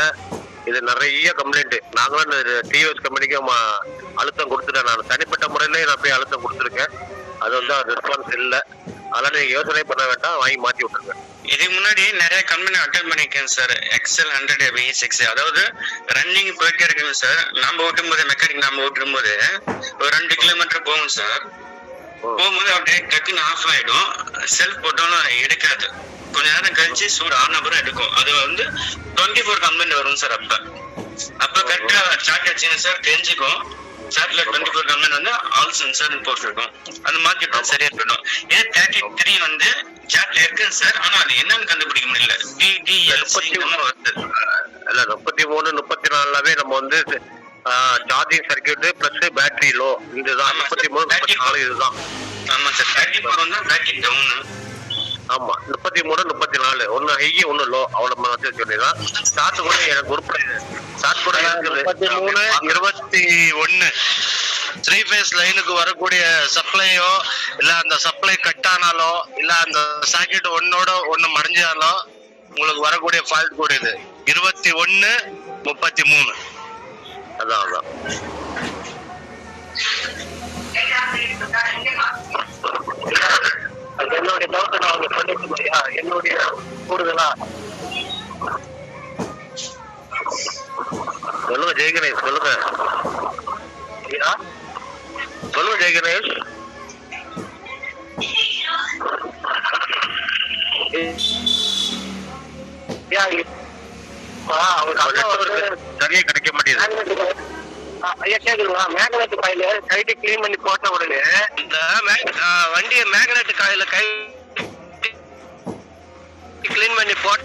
இது நிறைய கம்ப்ளைண்ட். நாங்களும் இந்த டிவிஎஸ் கம்பெனிக்கு அழுத்தம் கொடுத்துட்டேன். நான் தனிப்பட்ட முறையிலே நான் போய் அழுத்தம் கொடுத்துருக்கேன். அது வந்து ரெஸ்பான்ஸ் இல்லை. அதனால நீங்க யோசனை பண்ண வேண்டாம், வாங்கி மாத்தி விட்டுருங்க. இதுக்கு முன்னாடி நிறைய கம்பெனி அட்டன் பண்ணிருக்கேன் சார். எக்ஸல் 100 BS6 அதாவது ரன்னிங் போயிட்டே இருக்குங்க சார். நம்ம ஓட்டும் போது மெக்கானிக் நம்ம ஓட்டும் போது ஒரு 2 கிலோமீட்டர் போகும் சார். போகும்போது அப்படியே டக்குன்னு ஆஃப் ஆயிடும். செல்ஃப் போட்டாலும் எடுக்காது. கொஞ்ச நேரம் கழிச்சு சூடு ஆன பிறகு எடுக்கும். அது வந்து 24 கம்ப்ளைண்ட் வரும் சார். அப்ப கரெக்டா சார்ட் அடிச்சுங்க சார், தெரிஞ்சுக்கும். சார்ட்ல 24 கம்ப்ளைண்ட் வந்து ஆல் சென்சார் போட்டிருக்கும். அது மாத்திட்டா சரியா போயிடும். இதே 33 வந்து சார்ட்ல இருக்குங்க சார், ஆனா அது என்னன்னு கண்டுபிடிக்க முடியல. DDLC வருது. இல்ல 33, 34வே நம்ம வந்து charging circuit plus battery low இதுதான். 33, 34 இதுதான். ஆமா சார். 34 வந்து பேட்டரி டவுன். ஆமா 33, 34 ஒன்னு ஹை ஒன்னு லோ அவ்வளவு வச்சு சொல்லிதான். ஸ்டார்ட் கூட எனக்கு குரூப்ல ஸ்டார்ட் கூட இருக்குது. 33, 21 3 ஃபேஸ் லைனுக்கு வரக்கூடிய சப்ளையோ இல்ல அந்த சப்ளை கட் ஆனாலோ இல்ல அந்த சாக்கெட் ஒன்னோட ஒன்னு மறைஞ்சாலோ உங்களுக்கு வரக்கூடிய ஃபால்ட் கூட இது 21, 33. அதான் என்னுடைய டவுட் நான் அவங்க பண்ணிட்டு என்னுடைய கூடுதலா சொல்லுங்க ஜெயகணேஷ், சொல்லுங்க சொல்லுங்க ஜெயகணேஷ். சரியா கிடைக்க மாட்டேங்குது. ஐயா கேக்குதுங்களா? மேக்னெட் காயில கைட்டு கிளீன் பண்ணி போட்ட உடனே இந்த வண்டிய மேக்னெட் காயில கை கிளீன் பண்ணி போட்ட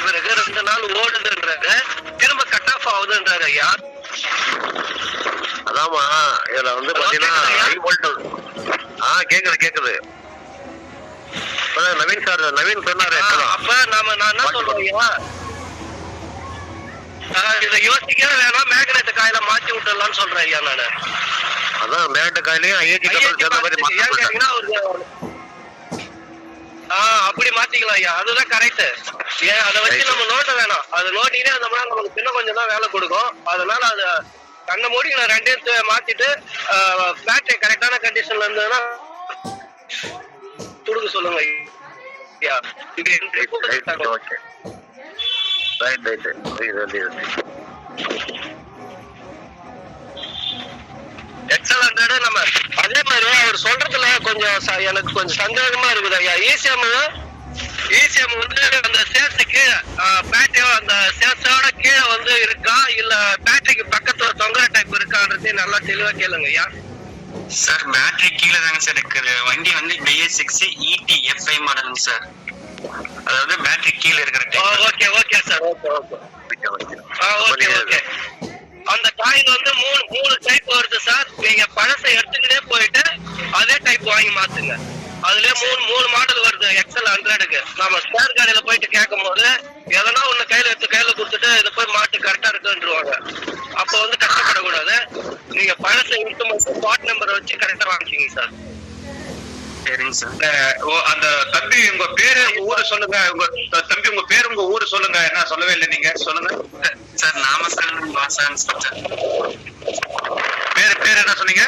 பிறகு 2 நாள் ஓடுதுன்றாரு, திரும்ப கட் ஆஃப் ஆகுதுன்றாரு ஐயா. அதாமா இதுல வந்து பாத்தீங்கன்னா ஹை வோல்டேஜ் கேக்குது. நவீன் சார் சொன்னாரு. அப்ப நான் என்ன சொல்றேன் ஐயா, இதை யோசிக்கவே வேணாம், மேக்னெட் காயில மாத்தி விட்டுடலாம்னு சொல்றேன் ஐயா நானு. அதான் மேக்னெட் காயிலையும் ஐஏஜி சேர்ந்த மாதிரி கேட்டீங்கன்னா அப்படி மாத்திக்கலாம் ஐயா, அதுதான் கரெக்ட். ஏன் அதை வச்சு நம்ம நோட்ட வேணாம், அது நோட்டினே அந்த மாதிரி நமக்கு இன்னும் கொஞ்சம் தான் வேலை கொடுக்கும். அதனால அது கண்ணை மூடி நான் 2 மாத்திட்டு பேட்டரி கரெக்டான கண்டிஷன்ல இருந்ததுன்னா கொடுக்க சொல்லுங்க ஐயா. எக்ஸல் 100 நம்ம அதே மாதிரி அவர் சொல்றதுல கொஞ்சம் எனக்கு கொஞ்சம் சந்தேகமா இருக்குது ஐயா. ECM வந்து அந்த சேஸுக்கு பேட்டரியோ அந்த சேஸோட கீழே வந்து இருக்கா இல்ல பேட்டரிக்கு பக்கத்துல தொங்குற டைப் இருக்கான்றது நல்லா தெளிவா கேளுங்க ஐயா. சார் பேட்டரி கீழே தாங்க சார் இருக்குது. வண்டி வந்து BS6 ET-FI மாடலுங்க சார். அதாவது பேட்டரி கீழே இருக்கிற ஓகே சார். ஓகே. அந்த காயில் வந்து 3 டைப் வருது சார். நீங்க பழசை எடுத்துக்கிட்டே போயிட்டு அதே டைப் வாங்கி மாத்துங்க. அதுலயே 3 மாடல் வருது எக்ஸல் 100க்கு. நம்ம ஸ்பேர் கடையில போயிட்டு கேட்கும் போது எதனா ஒண்ணு கையில கொடுத்துட்டு இதை போய் மாட்டு கரெக்டா இருக்குன்றுவாங்க. அப்ப வந்து கஷ்டப்படக்கூடாது. நீங்க பழசை விட்டு மட்டும் ஸ்பாட் நம்பர் வச்சு கரெக்டா வாங்கிக்கிங்க சார். சரிங்க சார். அந்த தம்பி உங்க பேரு ஊரு சொல்லுங்க. உங்க பேரு உங்க ஊரு சொல்லுங்க. என்ன சொல்லவே இல்லை நீங்க, சொல்லுங்க சார். நாமக்கல் பாசான் சார். பேரு என்ன சொன்னீங்க?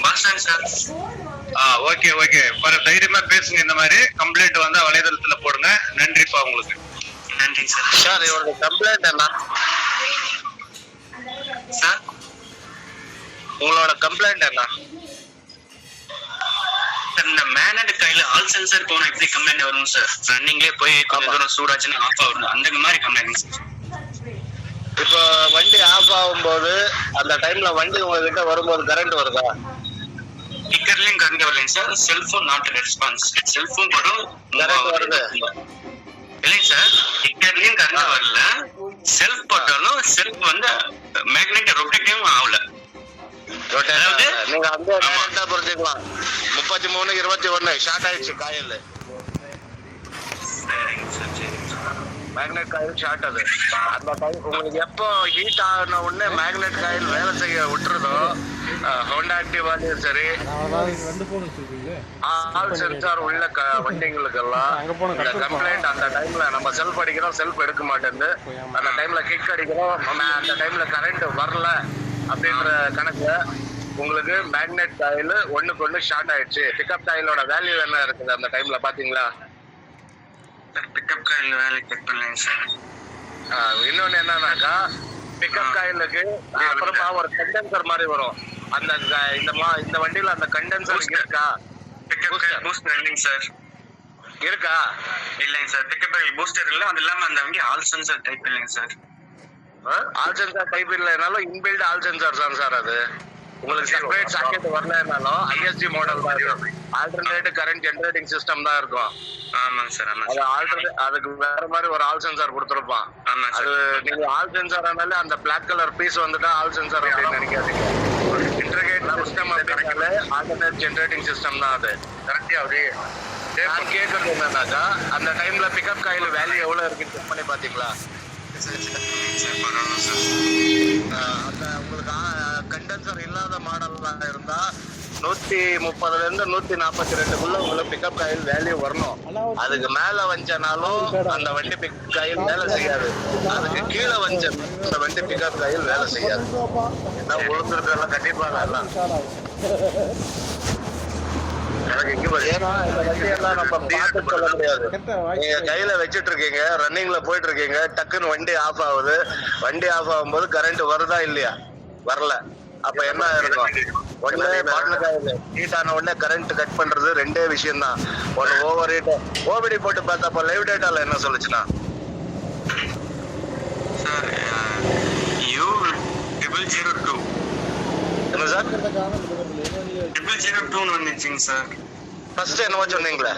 பாசான் சார். ஓகே. தைரியமா பேசுங்க. இந்த மாதிரி கம்ப்ளைண்ட் வந்தா வலைதளத்துல போடுங்க. நன்றிப்பா உங்களுக்கு. நன்றி சார். சார் இவரோட கம்ப்ளைண்ட் என்ன சார்? உங்களோட கம்ப்ளைண்ட் என்ன? இந்த மேக்னெட் கையில ஆல் சென்சார் போனா எப்படி கம்ப்ளைண்ட் வரும் சார்? ரன்னிங்லயே போய் கொஞ்சம் தூரம் சூடாச்சுன்னா ஆஃப் ஆகும், அந்த மாதிரி கம்ப்ளைண்ட் சார். இப்போ வண்டி ஆஃப் ஆகும்போது அந்த டைம்ல வண்டி உங்ககிட்ட வரும்போது கரண்ட் வருதா? ஸ்டிக்கர்லயும் கரண்ட் வரலைங்க sir. Cellphone not response. Cellphone படம் கரண்ட் வருது இல்லைங்க சார். ஸ்டிக்கர்லயும் கரண்ட் வரல. செல்ஃப் போட்டாலும் செல்ஃப் வந்து மேக்னெட் ரொட்டேட்டிவும் ஆகல. நீங்க அந்த டைரக்டா புரிஞ்சுக்கலாம். 33, 21 ஷார்ட் ஆயிடுச்சு காயில். Magnet coil short. அது அந்த டைம் உங்களுக்கு எப்போ ஹீட் ஆன உடனே மேக்னெட் காயில் வேலை செய்ய விட்டுருதோ, ஹோண்டா ஆக்டிவாலையும் சரி ஆல் சென்சார் உள்ள வண்டிங்களுக்கெல்லாம் இந்த கம்ப்ளைண்ட் அந்த டைம்ல நம்ம செல்ஃப் அடிக்கிறோம், செல்ஃப் எடுக்க மாட்டேங்குது. அந்த டைம்ல கிக் அடிக்கிறோம், அந்த டைம்ல கரண்ட் வரல அப்படின்ற கணக்குல உங்களுக்கு மேக்னெட் காயில் ஒண்ணுக்கு ஒண்ணு ஷார்ட் ஆயிடுச்சு. பிக்கப் காயிலோட வேல்யூ என்ன இருக்குது அந்த டைம்ல பாத்தீங்களா? பிக்கப் காயில் வேலை செக் பண்ணலைங்க சார். இன்னொன்னு என்னன்னாக்கா பிக்கப் காயிலுக்கு அப்புறமா ஒரு கண்டென்சர் மாதிரி வரும். அந்த இந்த வண்டியில அந்த கண்டென்சர் இருக்கா? பிக்கப் காயில் பூஸ்டர் இல்லைங்க சார். இருக்கா? இல்லைங்க சார், பிக்கப் காயில் பூஸ்டர் இல்லை. அது இல்லாம அந்த வண்டி ஆல் சென்சார் டைப் இல்லைங்க சார். ஆல் சென்சார் டைப் இல்லைனாலும் இன்பில்ட் ஆல் சென்சார் தான் சார். அது உங்களுக்கு செப்பரேட் சாக்கெட் வரலனாலும் ஐஎஸ்டி மாடல் தான் இருக்கும். ஆல்டர்னேட் கரண்ட் ஜெனரேட்டிங் சிஸ்டம் தான் இருக்கும். ஆமாங்க சார். ஆமா அது அதுக்கு வேற மாதிரி ஒரு ஆல் சென்சார் கொடுத்துருப்பான். அது நீங்க ஆல் சென்சார் ஆனாலே அந்த பிளாக் கலர் பீஸ் வந்துட்டா ஆல் சென்சார் அப்படின்னு நினைக்காதீங்க. இன்டர்கேட் சிஸ்டம் அப்படின்னாலே ஆல்டர்னேட் ஜெனரேட்டிங் சிஸ்டம் தான் அது. கரெக்டா? அப்படி நான் கேட்கறது என்னன்னாக்கா அந்த டைம்ல பிக்கப் காயில் வேல்யூ எவ்வளவு இருக்குன்னு செக் பண்ணி பாத்தீங்களா? அந்த உங்களுக்கு கண்டென்சர் இல்லாத மாடல்ல இருந்தா 130ல இருந்து 142க்குள்ள உங்களுக்கு பிக்கப் காயில் வேல்யூ வரணும். அதுக்கு மேல வந்தனாலும் அந்த வண்டி பிக்கப் காயில் வேலை செய்யாது. அதுக்கு கீழே வந்த அந்த வண்டி பிக்கப் காயில் வேலை செய்யாது. என்ன ஒழுங்குறதெல்லாம் கண்டிப்பா எல்லாம் ஏன்னா இந்த வண்டியெல்லாம் நம்ம பார்த்து சொல்ல முடியாது. நீங்க கையில வச்சிட்டு இருக்கீங்க, ரன்னிங்ல போயிட்டு இருக்கீங்க, டக்குன்னு வண்டி ஆஃப் ஆகுது. வண்டி ஆஃப் ஆகும்போது கரண்ட் வருதா இல்லையா? வரல. அப்ப என்ன இருக்கும்? ஒண்ணு பாட்டில் காயில் ஹீட் ஆன உடனே கரண்ட் கட் பண்றது ரெண்டே விஷயம் தான். ஒன்னு ஓவர் ஹீட். ஓபிடி போட்டு பார்த்தப்ப லைவ் டேட்டால என்ன சொல்லுச்சுன்னா சார் U002 என்ன சார்? 002 வந்துச்சுங்க சார். ஃபர்ஸ்ட் என்னவோ சொன்னீங்களே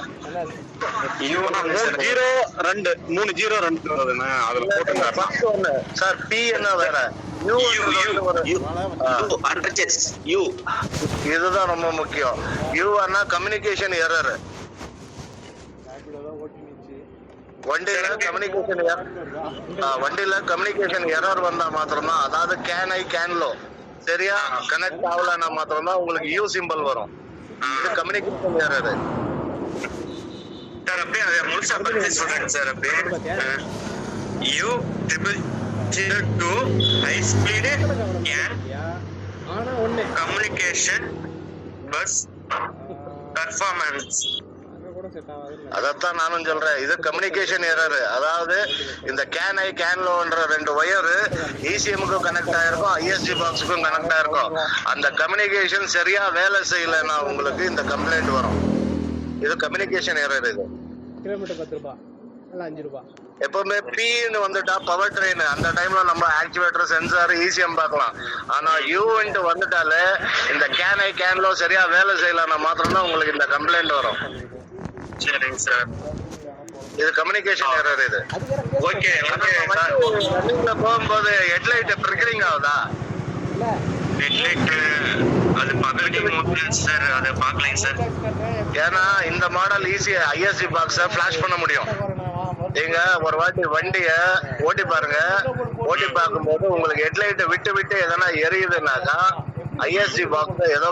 சார். பி என்ன வேற? இதுதான் ரொம்ப முக்கியம். யூன்னா கம்யூனிகேஷன் எரர். வண்டியில கம்யூனிகேஷன் எரர் வந்தா மாத்திரம்தான், அதாவது கேன் ஐ கேன்லோ சரியா கனெக்ட் ஆகலன்னா மாத்திரம்தான் உங்களுக்கு யூ சிம்பிள் வரும். இது கம்யூனிகேஷன் எரர் சார். அப்படியே அதை முழுசா பத்தி சொல்றேன் சார். அப்படியே U002 high speed communication bus performance. அதத்தான் நானும் சொல்றேன். இது கம்யூனிகேஷன் எரர். அதாவது இந்த கேன் ஐ கேன்லோன்ற 2 ஒயரு இசிஎம்முக்கும் கனெக்ட் ஆயிருக்கும், ஐஎஸ்டி பாக்ஸுக்கும் கனெக்ட் ஆயிருக்கும். அந்த கம்யூனிகேஷன் சரியா வேலை செய்யலைன்னா உங்களுக்கு இந்த கம்ப்ளைண்ட் வரும். இது கம்யூனிகேஷன் எரர். இது கிலோமீட்டர் 10 ரூபாய் இல்ல 5 ரூபாய். எப்பவுமே பீன்னு வந்துட்டா பவர் ட்ரெயின், அந்த டைம்ல நம்ம ஆக்டிவேட்டர் சென்சார் இசிஎம் பார்க்கலாம். ஆனா யூன்ட்டு வந்துட்டாலே இந்த கேன் ஐ கேன்லோ சரியா வேலை செய்யலைன்னா மாத்திரம்தான் உங்களுக்கு இந்த கம்ப்ளைண்ட் வரும். சரிங்க சார். இது கம்யூனிகேஷன் எரர். இது ஓகே. ரன்னிங்ல போகும்போது ஹெட்லைட் ஃபிளிக்கரிங் ஆகுதா? ஹெட்லைட் அது பகல் சார், அதை பார்க்கலைங்க சார். ஏன்னா இந்த மாடல் ஈஸியா ஐஎஸ்டி பாக்ஸ ஃபிளாஷ் பண்ண முடியும். நீங்க ஒரு வாட்டி வண்டிய ஓட்டி பாருங்க. ஓட்டி பார்க்கும்போது உங்களுக்கு ஹெட்லைட்டை விட்டு விட்டு எதனா எரியுதுன்னாக்கா ஐஎஸ்டி பாக்ஸ் ஏதோ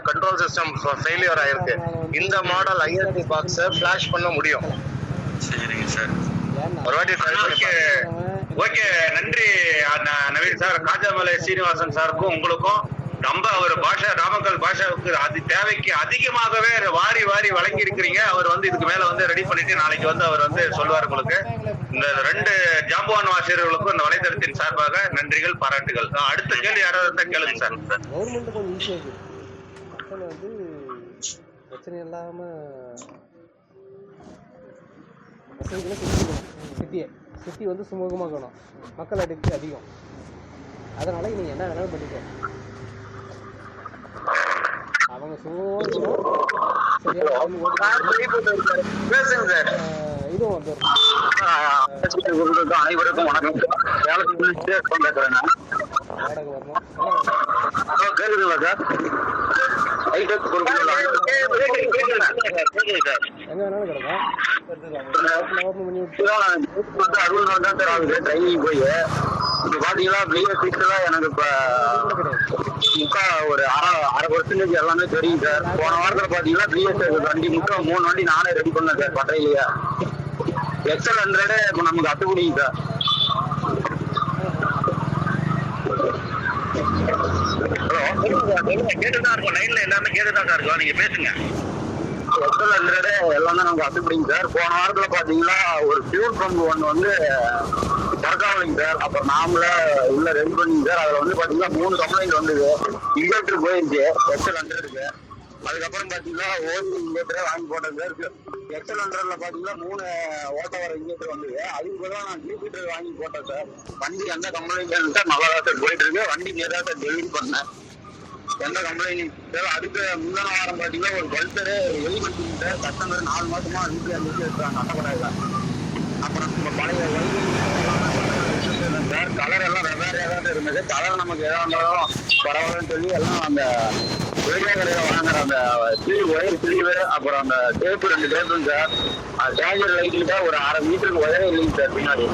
கண்ட்ரோல் சிஸ்டம் ஃபெயிலியர் ஆயிருக்கு. இந்த மாடல் ஐஎஸ்டி பாக்ஸ ஃபிளாஷ் பண்ண முடியும். சரிங்க சார். ஒரு வாட்டி ட்ரை பண்ணி. ஓகே, நன்றி நவீன் சார். காஜாமலை சீனிவாசன் சாருக்கும் உங்களுக்கும் ரொம்ப ஒரு நாமக்கல் பாஷாவுக்கு அது தேவைக்கு அதிகமாகவே வாரி வாரி வழங்கி இருக்கிறீங்க. அவர் இதுக்கு மேல ரெடி பண்ணிட்டு நாளைக்கு அவர் சொல்லுவார் உங்களுக்கு. இந்த 2 ஜாம்பவான் வாசியர்களுக்கும் இந்த வலைதளத்தின் சார்பாக நன்றிகள், பாராட்டுகள். அடுத்த கேள்வி யாராவது இருந்தா கேளுங்க சார். கவர்மெண்ட் கொஞ்சம் ஈஸியா இருக்கு. பிரச்சனை இல்லாம சிட்டி சுமூகமாக்கணும். மக்கள் அடிக்கடி அதிகம், அதனால நீங்க என்ன வேணாலும் பண்ணிக்க. அவங்க சுமூகமாக இதுவும் அனைவருக்கும் வணக்கம். வாடகை வரணும். கேளுங்களா சார்? எங்க வேணாலும் கிடக்கும். ஓப்பன் பண்ணி விட்டு ட்ரைனிங் போய் இப்ப பாத்தீங்கன்னா பிஎஸ்6 எனக்கு இப்ப ஒரு அரை % எல்லாமே தெரியும் சார். போன வாரத்துல பாத்தீங்கன்னா பிஎஸ் வண்டி 3 வண்டி நானே ரெடி பண்ணேன் சார் பட்டையிலேயே. XL100 இப்ப நமக்கு அத்துக்குடிங்க சார். ஹலோ கேட்டுதான் இருக்கும், லைன்ல எல்லாமே கேட்டுதான் இருக்கும், நீங்க பேசுங்க. XL100 எல்லாமே நமக்கு அத்துப்படிங்க சார். போன வாரத்துல பாத்தீங்கன்னா ஒரு ஃபியூல் பம்பு ஒண்ணு வந்து தற்காவலிங்க சார். அப்புறம் நாமள உள்ள ரெடி பண்ணிங்க சார். அதுல வந்து பாத்தீங்கன்னா 3 கம்ப்ளைண்ட் வந்தது. இன்வெர்டர் போயிருச்சு XL100க்கு. அதுக்கப்புறம் பாத்தீங்கன்னா ஓல்டு இன்வெர்டரே வாங்கி போட்டேன் சார். XL100ல பாத்தீங்கன்னா 3 ஓட்ட வர இன்வெர்டர் வந்தது. அதுக்கு பதிலாக நான் ஜூபிட்டர் வாங்கி போட்டேன் சார். வண்டி எந்த கம்ப்ளைண்ட் சார் நல்லா தான் சார் போயிட்டு இருக்கு. வண்டி நேராக சார் டெலிவரி பண்ணேன், எந்த கம்ப்ளைண்ட் சார். அதுக்கு முந்தின வாரம் பாத்தீங்கன்னா ஒரு பல்சரு வெளிப்படுத்திங்க சார். கஸ்டமர் 4 மாசமா வீட்டுல இருக்காங்க அட்டப்படாது. அப்புறம் நம்ம பழைய சார் கலர் எல்லாம் வெவ்வேறையா தான் இருந்தது. கலர் நமக்கு எதா இருந்தாலும் பரவாயில்லன்னு சொல்லி எல்லாம் அந்த வெளியே கடையில வாங்குற அந்த ஒயர் பிரிவு, அப்புறம் அந்த டேப்பு 2 டேப்புங்க சார். சார்ஜர் லைட்டுக்கிட்ட ஒரு 1/2 மீட்டருக்கு ஒயரே இல்லைங்க சார். பின்னாடி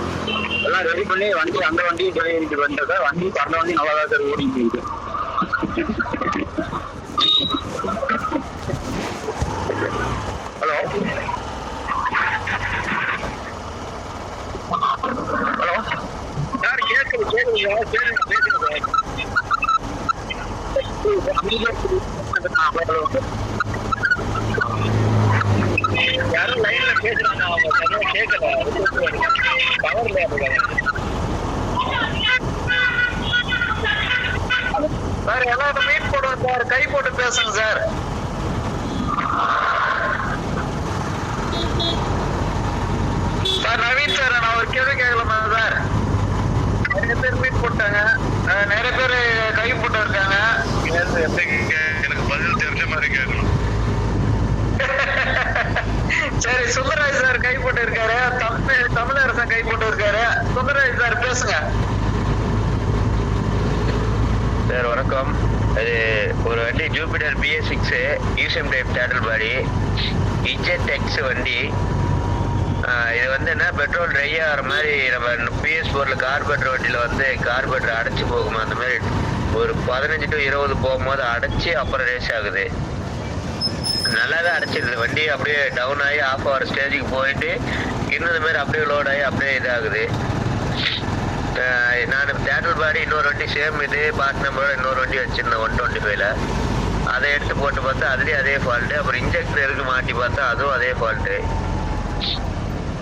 எல்லாம் ரெடி பண்ணி வண்டி அந்த வண்டியும் டெலிவரிக்கு வந்துட்டேன் சார். வண்டி அந்த வண்டி நல்லா தான் சார் ஓடிட்டு இருக்கு. ஹலோ ஹலோ சார் கேட்குது கேளுங்க பேசுங்க யாரும் லைன்ல பேசுறாங்க, அவங்க சரியா கேட்கல, பவர்ல சார். எல்லாரும் மீட் போடுவோம் சார், கை போட்டு பேசுங்க சார். சார் நவீன் சார், நான் ஒரு கேள்வி கேட்கலாமா சார்? நிறைய பேர் மீட் போட்டாங்க, நிறைய பேர் கை போட்டு இருக்காங்க. எனக்கு பதில் தெரிஞ்ச மாதிரி கேட்கணும். சரி, சுந்தரராஜ் சார் கை போட்டு இருக்காரு, தமிழரசன் கை போட்டு இருக்காரு. சுந்தரராஜ் சார் பேசுங்க சார். வணக்கம். அது ஒரு வண்டி ஜூபிட்டர் BS6 யூசிஎம் டைப் டேட்டல் பாடி ZX வண்டி. இது வந்து என்ன, பெட்ரோல் ட்ரை ஆகிற மாதிரி நம்ம PS4ல கார்பரேட்டர் வண்டியில் வந்து கார்பரேட்டர் அடைச்சி போகுமா, அந்த மாதிரி ஒரு 15 to 20 போகும்போது அடைச்சி அப்புறம் ரேஸ் ஆகுது. நல்லா தான் அடைச்சிடுது வண்டி. அப்படியே டவுன் ஆகி ஆஃப் ஆகிற ஸ்டேஜுக்கு போயிட்டு இன்னும் இந்த மாதிரி அப்படியே லோட் ஆகி அப்படியே இதாகுது. நான் டேட்டல் பாடி இன்னொரு வண்டி சேம் இது பார்ட் நம்பரோட இன்னொரு வண்டி வச்சிருந்தேன் 125ல. அதை எடுத்து போட்டு பார்த்தா அதுலேயும் அதே ஃபால்ட்டு. அப்புறம் இன்ஜெக்டர் இருக்கு மாட்டி பார்த்தா அதுவும் அதே ஃபால்ட்டு.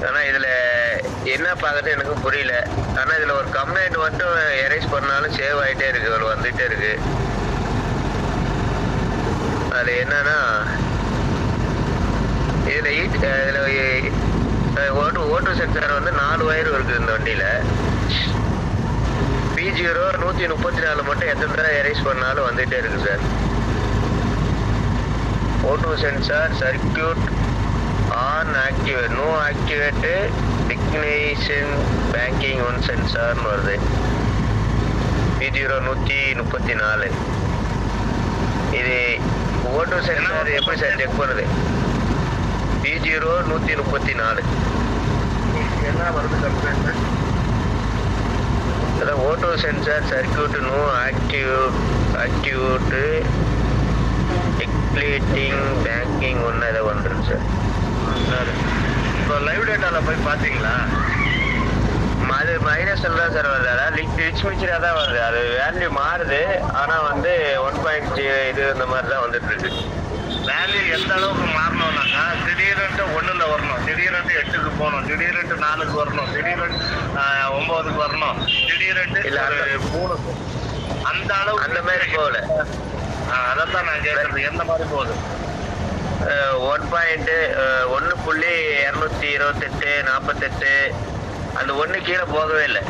ஆனால் இதில் என்ன பார்க்குறது எனக்கு புரியல. ஆனால் இதில் ஒரு கம்ப்ளைண்ட் மட்டும் எரேஸ் பண்ணாலும் சேவ் ஆகிட்டே இருக்கு, ஒரு வந்துகிட்டே இருக்கு. அது என்னன்னா, இதில் ஓட்டு சென்சார் வந்து 4 வயர் இருக்குது இந்த வண்டியில். P0 134 மட்டும் எத்தனை தடவை எரேஸ் பண்ணாலும் வந்துகிட்டே இருக்கு sir. O two sensor circuit on activate, no activate டிக்னேஷன் பேங்கிங் ஒன் சென்சார்னு வருது. P0 134. இது ஓட்டோ சென்சார் எப்படி சார் செக் பண்ணுது? P0 134 என்ன வருது கம்ப்ளைண்ட்? அதான் O two sensor circuit no activate டிக்ளேட்டிங் பேங்கிங் ஒன்று இதை வந்துடும் சார். இப்போ லைவ் டேட்டாவில் போய் பார்த்தீங்களா? அது மைனஸில் தான் சார் வருது. அதாவது ரிச் மிச்சராக தான் வருது. அது வேல்யூ மாறுது, ஆனால் வந்து 1.0 இது இந்த மாதிரி தான் வந்துட்டு இருக்கு. வேல்யூ எந்த அளவுக்கு மாறணும்னாக்கா, திடீர்னு 1ல் வரணும், திடீர்னு 8க்கு போகணும், திடீர்னு 4க்கு வரணும், திடீர்னு 9க்கு வரணும், திடீர்னு இல்லை 3க்கு, அந்த அளவுக்கு அந்த மாதிரி போகல. அதைத்தான் நான் கேட்கறது, எந்த மாதிரி போகுது? 1.228 48 அந்த 1 கீழே போகவே இல்லை.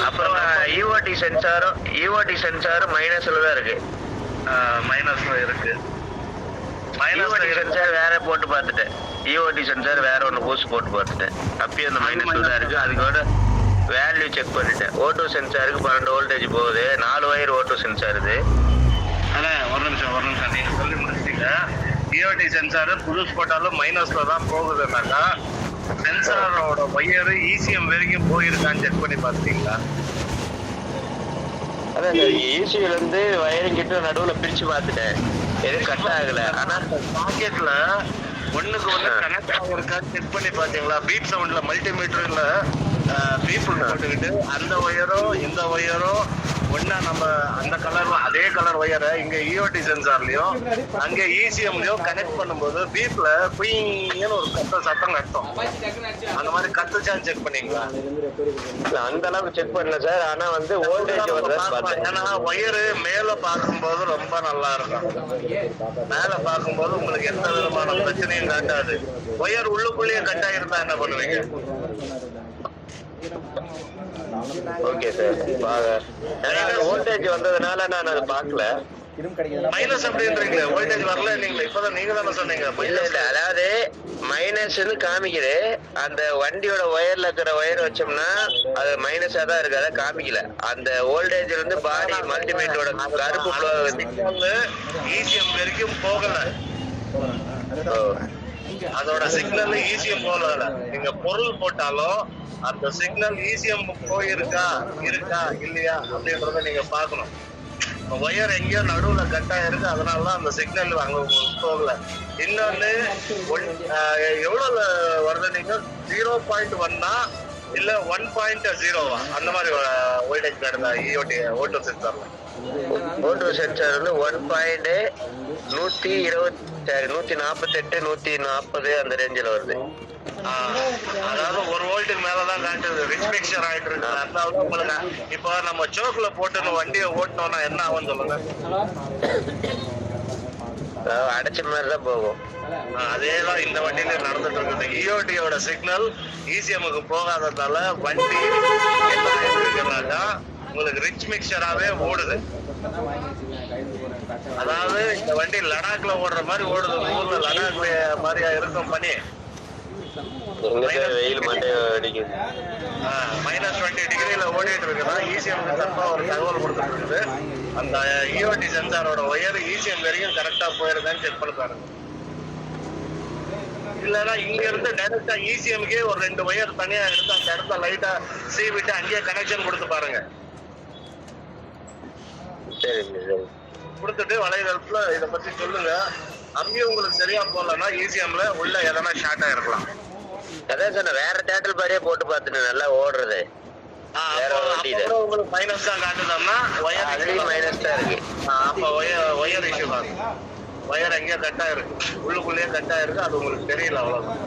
அப்புறம் EOT சென்சாரும் மைனஸ்ல தான் இருக்கு. மைனஸ்ல இருக்கு. EOT சென்சார் வேற போட்டு பார்த்துட்டேன். EOT சென்சார் வேற ஒன்று பூஸ்ட் போட்டு பார்த்துட்டேன். அப்பயும் அந்த மைனஸ்ல தான் இருக்கு. அதுக்கோட வேல்யூ செக் பண்ணிட்டேன். ஓட்டோ சென்சாருக்கு 12 வோல்டேஜ் போகுது. 4 வயர் ஓட்டோ சென்சார் இது. அதான் ஒரு நிமிஷம் நீங்க சொல்லி முடிச்சிட்டீங்க. EOT சென்சார் புதுசு போட்டாலும் மைனஸ்ல தான் போகுதுன்னாக்கா, சென்சாரோட ஒயர் ECM வரைக்கும் போயிருக்கான்னு செக் பண்ணி பார்த்தீங்களா? அதான் சார், ECUல இருந்து வயரிங் கிட்ட நடுவில் பிரிச்சு பார்த்துட்டேன், எதுவும் கட் ஆகல. ஆனா பாக்கெட்ல ஒண்ணுக்கு ஒண்ணு கனெக்ட் ஆகிருக்கான்னு செக் பண்ணி பாத்தீங்களா? பீட் சவுண்ட்ல மல்டிமீட்டர்ல பீப்புள் போட்டுக்கிட்டு அந்த ஒயரும் இந்த ஒயரும் ஒன்னா நம்ம அந்த கலர் அதே கலர் ஒயரை இங்க இஓடி சென்சார்லயும் அங்க இசிஎம்லயும் கனெக்ட் பண்ணும்போது பீப்ல குயின்னு ஒரு சத்தம் கட்டும். அந்த மாதிரி கத்துச்சான்னு செக் பண்ணீங்களா? அந்த அளவுக்கு செக் பண்ணல சார். ஆனா வந்து வோல்டேஜ் ஏன்னா ஒயரு மேல பார்க்கும்போது ரொம்ப நல்லா இருக்கும். மேல பார்க்கும்போது உங்களுக்கு எந்த விதமான பிரச்சனையும் காட்டாது. ஒயர் உள்ளுக்குள்ளேயே கட் ஆயிருந்தா என்ன பண்ணுவீங்க? Okay sir. வோல்டேஜ் வந்ததுனால நான் அதை பார்க்கல. மைனஸ் அப்படின்றீங்களே, வோல்டேஜ் வரல இல்லைங்களா? இப்பதான் நீங்க தானே சொன்னீங்க. இல்ல இல்ல, அதாவது மைனஸ்ன்னு காமிக்குது. அந்த வண்டியோட ஒயர்ல இருக்கிற ஒயர் வச்சோம்னா அது மைனஸா தான் இருக்கு, அதை காமிக்கல. அந்த வோல்டேஜ்ல இருந்து பாடி மல்டிமீட்டரோட கருப்பு இசிஎம் வரைக்கும் போகல. அதோட சிக்னல் இசிஎம் போகல. நீங்க பொருள் போட்டாலும் அந்த சிக்னல் இசிஎம் போயிருக்கா இல்லையா அப்படின்றத நீங்க பாக்கணும். ஒயர் எங்கேயோ நடுவுல கட் ஆயிருக்கு, அதனாலதான் அந்த சிக்னல் அங்க போகல. இன்னொன்னு எவ்வளவு வருது? நீங்க 0.1 இல்ல 1.0 அந்த மாதிரி வோல்டேஜ் கார்டுதா இஓடி ஓட்டோ சென்சார்ல? ஓட்டோ சென்சார் வந்து 1.148 140 அந்த ரேஞ்சில் வருது. அதாவது 1 வோல்ட்டுக்கு மேலதான் காட்டுது. ரிச் மிக்சர் ஆயிட்டு இருக்கு. அதனால உங்களுக்கு இப்ப நம்ம சோக்குல போட்டு வண்டியை ஓட்டணும்னா என்ன ஆகும் சொல்லுங்க? அடைச்ச மாதிரிதான் போகும். அதேதான் இந்த வண்டியில நடந்துட்டு இருக்குது. இஓடியோட சிக்னல் இசிஎம்க்கு போகாததால வண்டி என்ன ஆயிருக்குனாக்கா உங்களுக்கு ரிச் மிக்சராவே ஓடுது. அதாவது இந்த வண்டி லடாக்ல ஓடுற மாதிரி ஓடுது. ஊர்ல லடாக் மாதிரியா இருக்கும் பனி. வெயில் மட்டும் அடிக்குது. -20 டிகிரில ஓடிட்டு இருக்குன்னா இசிஎம்க்கு தப்பா ஒரு தகவல் கொடுத்துட்டு இருக்குது. அந்த இஓடி சென்சாரோட ஒயர் இசிஎம் வரைக்கும் கரெக்டா போயிருக்கான்னு செக் பண்ணி பாருங்க. இல்லன்னா இங்க இருந்து டைரக்டா இசிஎம்கே ஒரு 2 ஒயர் தனியா எடுத்து அந்த இடத்துல லைட்டா சீவிட்டு அங்கேயே கனெக்ஷன் கொடுத்து பாருங்க. கொடுத்துட்டு வலைதளத்துல இத பத்தி சொல்லுங்க. அங்கேயும் உங்களுக்கு சரியா போடலன்னா இசிஎம்ல உள்ள எதனா ஷார்ட் ஆயிருக்கலாம். அதான் சொன்ன, வேற தேட்டல் பாரியே போட்டு பார்த்துட்டு நல்லா ஓடுறது. உங்களுக்கு மைனஸ் தான் காட்டுதோம்னா ஒயர் மைனஸ் தான் இருக்கு. அப்ப ஒயர் இஷ்யூ தான். ஒயர் எங்கேயோ கட் ஆயிருக்கு, உள்ளுக்குள்ளேயே கட் ஆயிருக்கு. அது உங்களுக்கு தெரியல, அவ்வளவுதான்.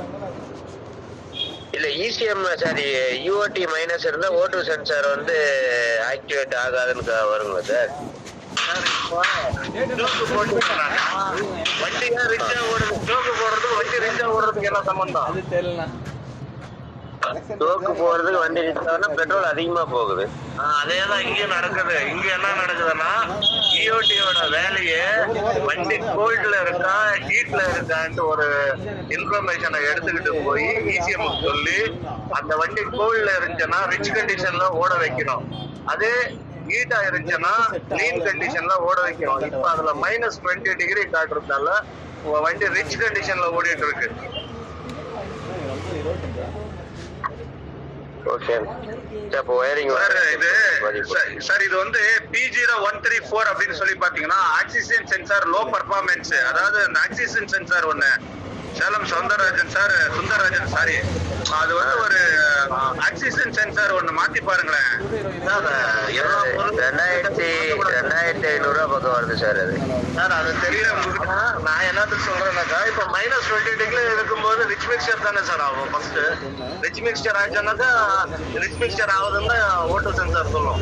இல்ல இசிஎம் சாரி யூஓடி மைனஸ் இருந்தா ஓட்டோ சென்சார் வந்து ஆக்டிவேட் ஆகாதுன்னு வருங்களா சார்? வண்டி ரிச்சா ஓடுது, ஸ்டோக்கு போடுறதுக்கு வண்டி ரிச்சா ஓடுறதுக்கு என்ன சம்பந்தம்? அது தெரியல. ஸ்டோக்கு போறதுக்கு வண்டி ரிச்சானா பெட்ரோல் அதிகமா போகுது. அதேதான் இங்கேயும் நடக்குது. இங்க என்ன நடக்குதுன்னா இஓடியோட வேலையே வண்டி கோல்ட்ல இருக்கா ஹீட்ல இருக்கான்ட்டு ஒரு இன்ஃபர்மேஷனை எடுத்துக்கிட்டு போய் இசிஎம் சொல்லி அந்த வண்டி கோல்ட்ல இருந்துச்சுன்னா ரிச் கண்டிஷன்ல ஓட வைக்கணும். அதே ஹீட்டா இருந்துச்சுன்னா லீன் கண்டிஷன்ல ஓட வைக்கணும். இப்ப அதுல -20 டிகிரி காட்டுறதுனால வண்டி ரிச் கண்டிஷன்ல ஓடிட்டு இருக்கு. ஓகே அப்போ வயரிங் சார் இது வந்து P0134 அப்படின்னு சொல்லி பாத்தீங்கன்னா ஆக்சிஜன் சென்சார் லோ பர்ஃபார்மன்ஸ். அதாவது அந்த ஆக்சிஜன் சென்சார் ஒண்ணு சேலம் சுந்தரராஜன் சாரி அது வந்து ஒரு ஆக்சிஜன் சென்சார் ஒண்ணு மாத்தி பாருங்களேன். 2500 பக்கம் வருது சார். அது சார் அது தெரியல உங்களுக்கு. நான் என்னத்துக்கு சொல்றேன்னாக்கா இப்ப -20 டிகிரி இருக்கும்போது ரிச் மிக்சர் தானே சார் ஆகும். ஃபர்ஸ்ட் ரிச் மிக்சர் ஆச்சுன்னாக்கா ரிச் மிக்சர் ஆகுதுன்னு ஓட்டோ சென்சார் சொல்லும்.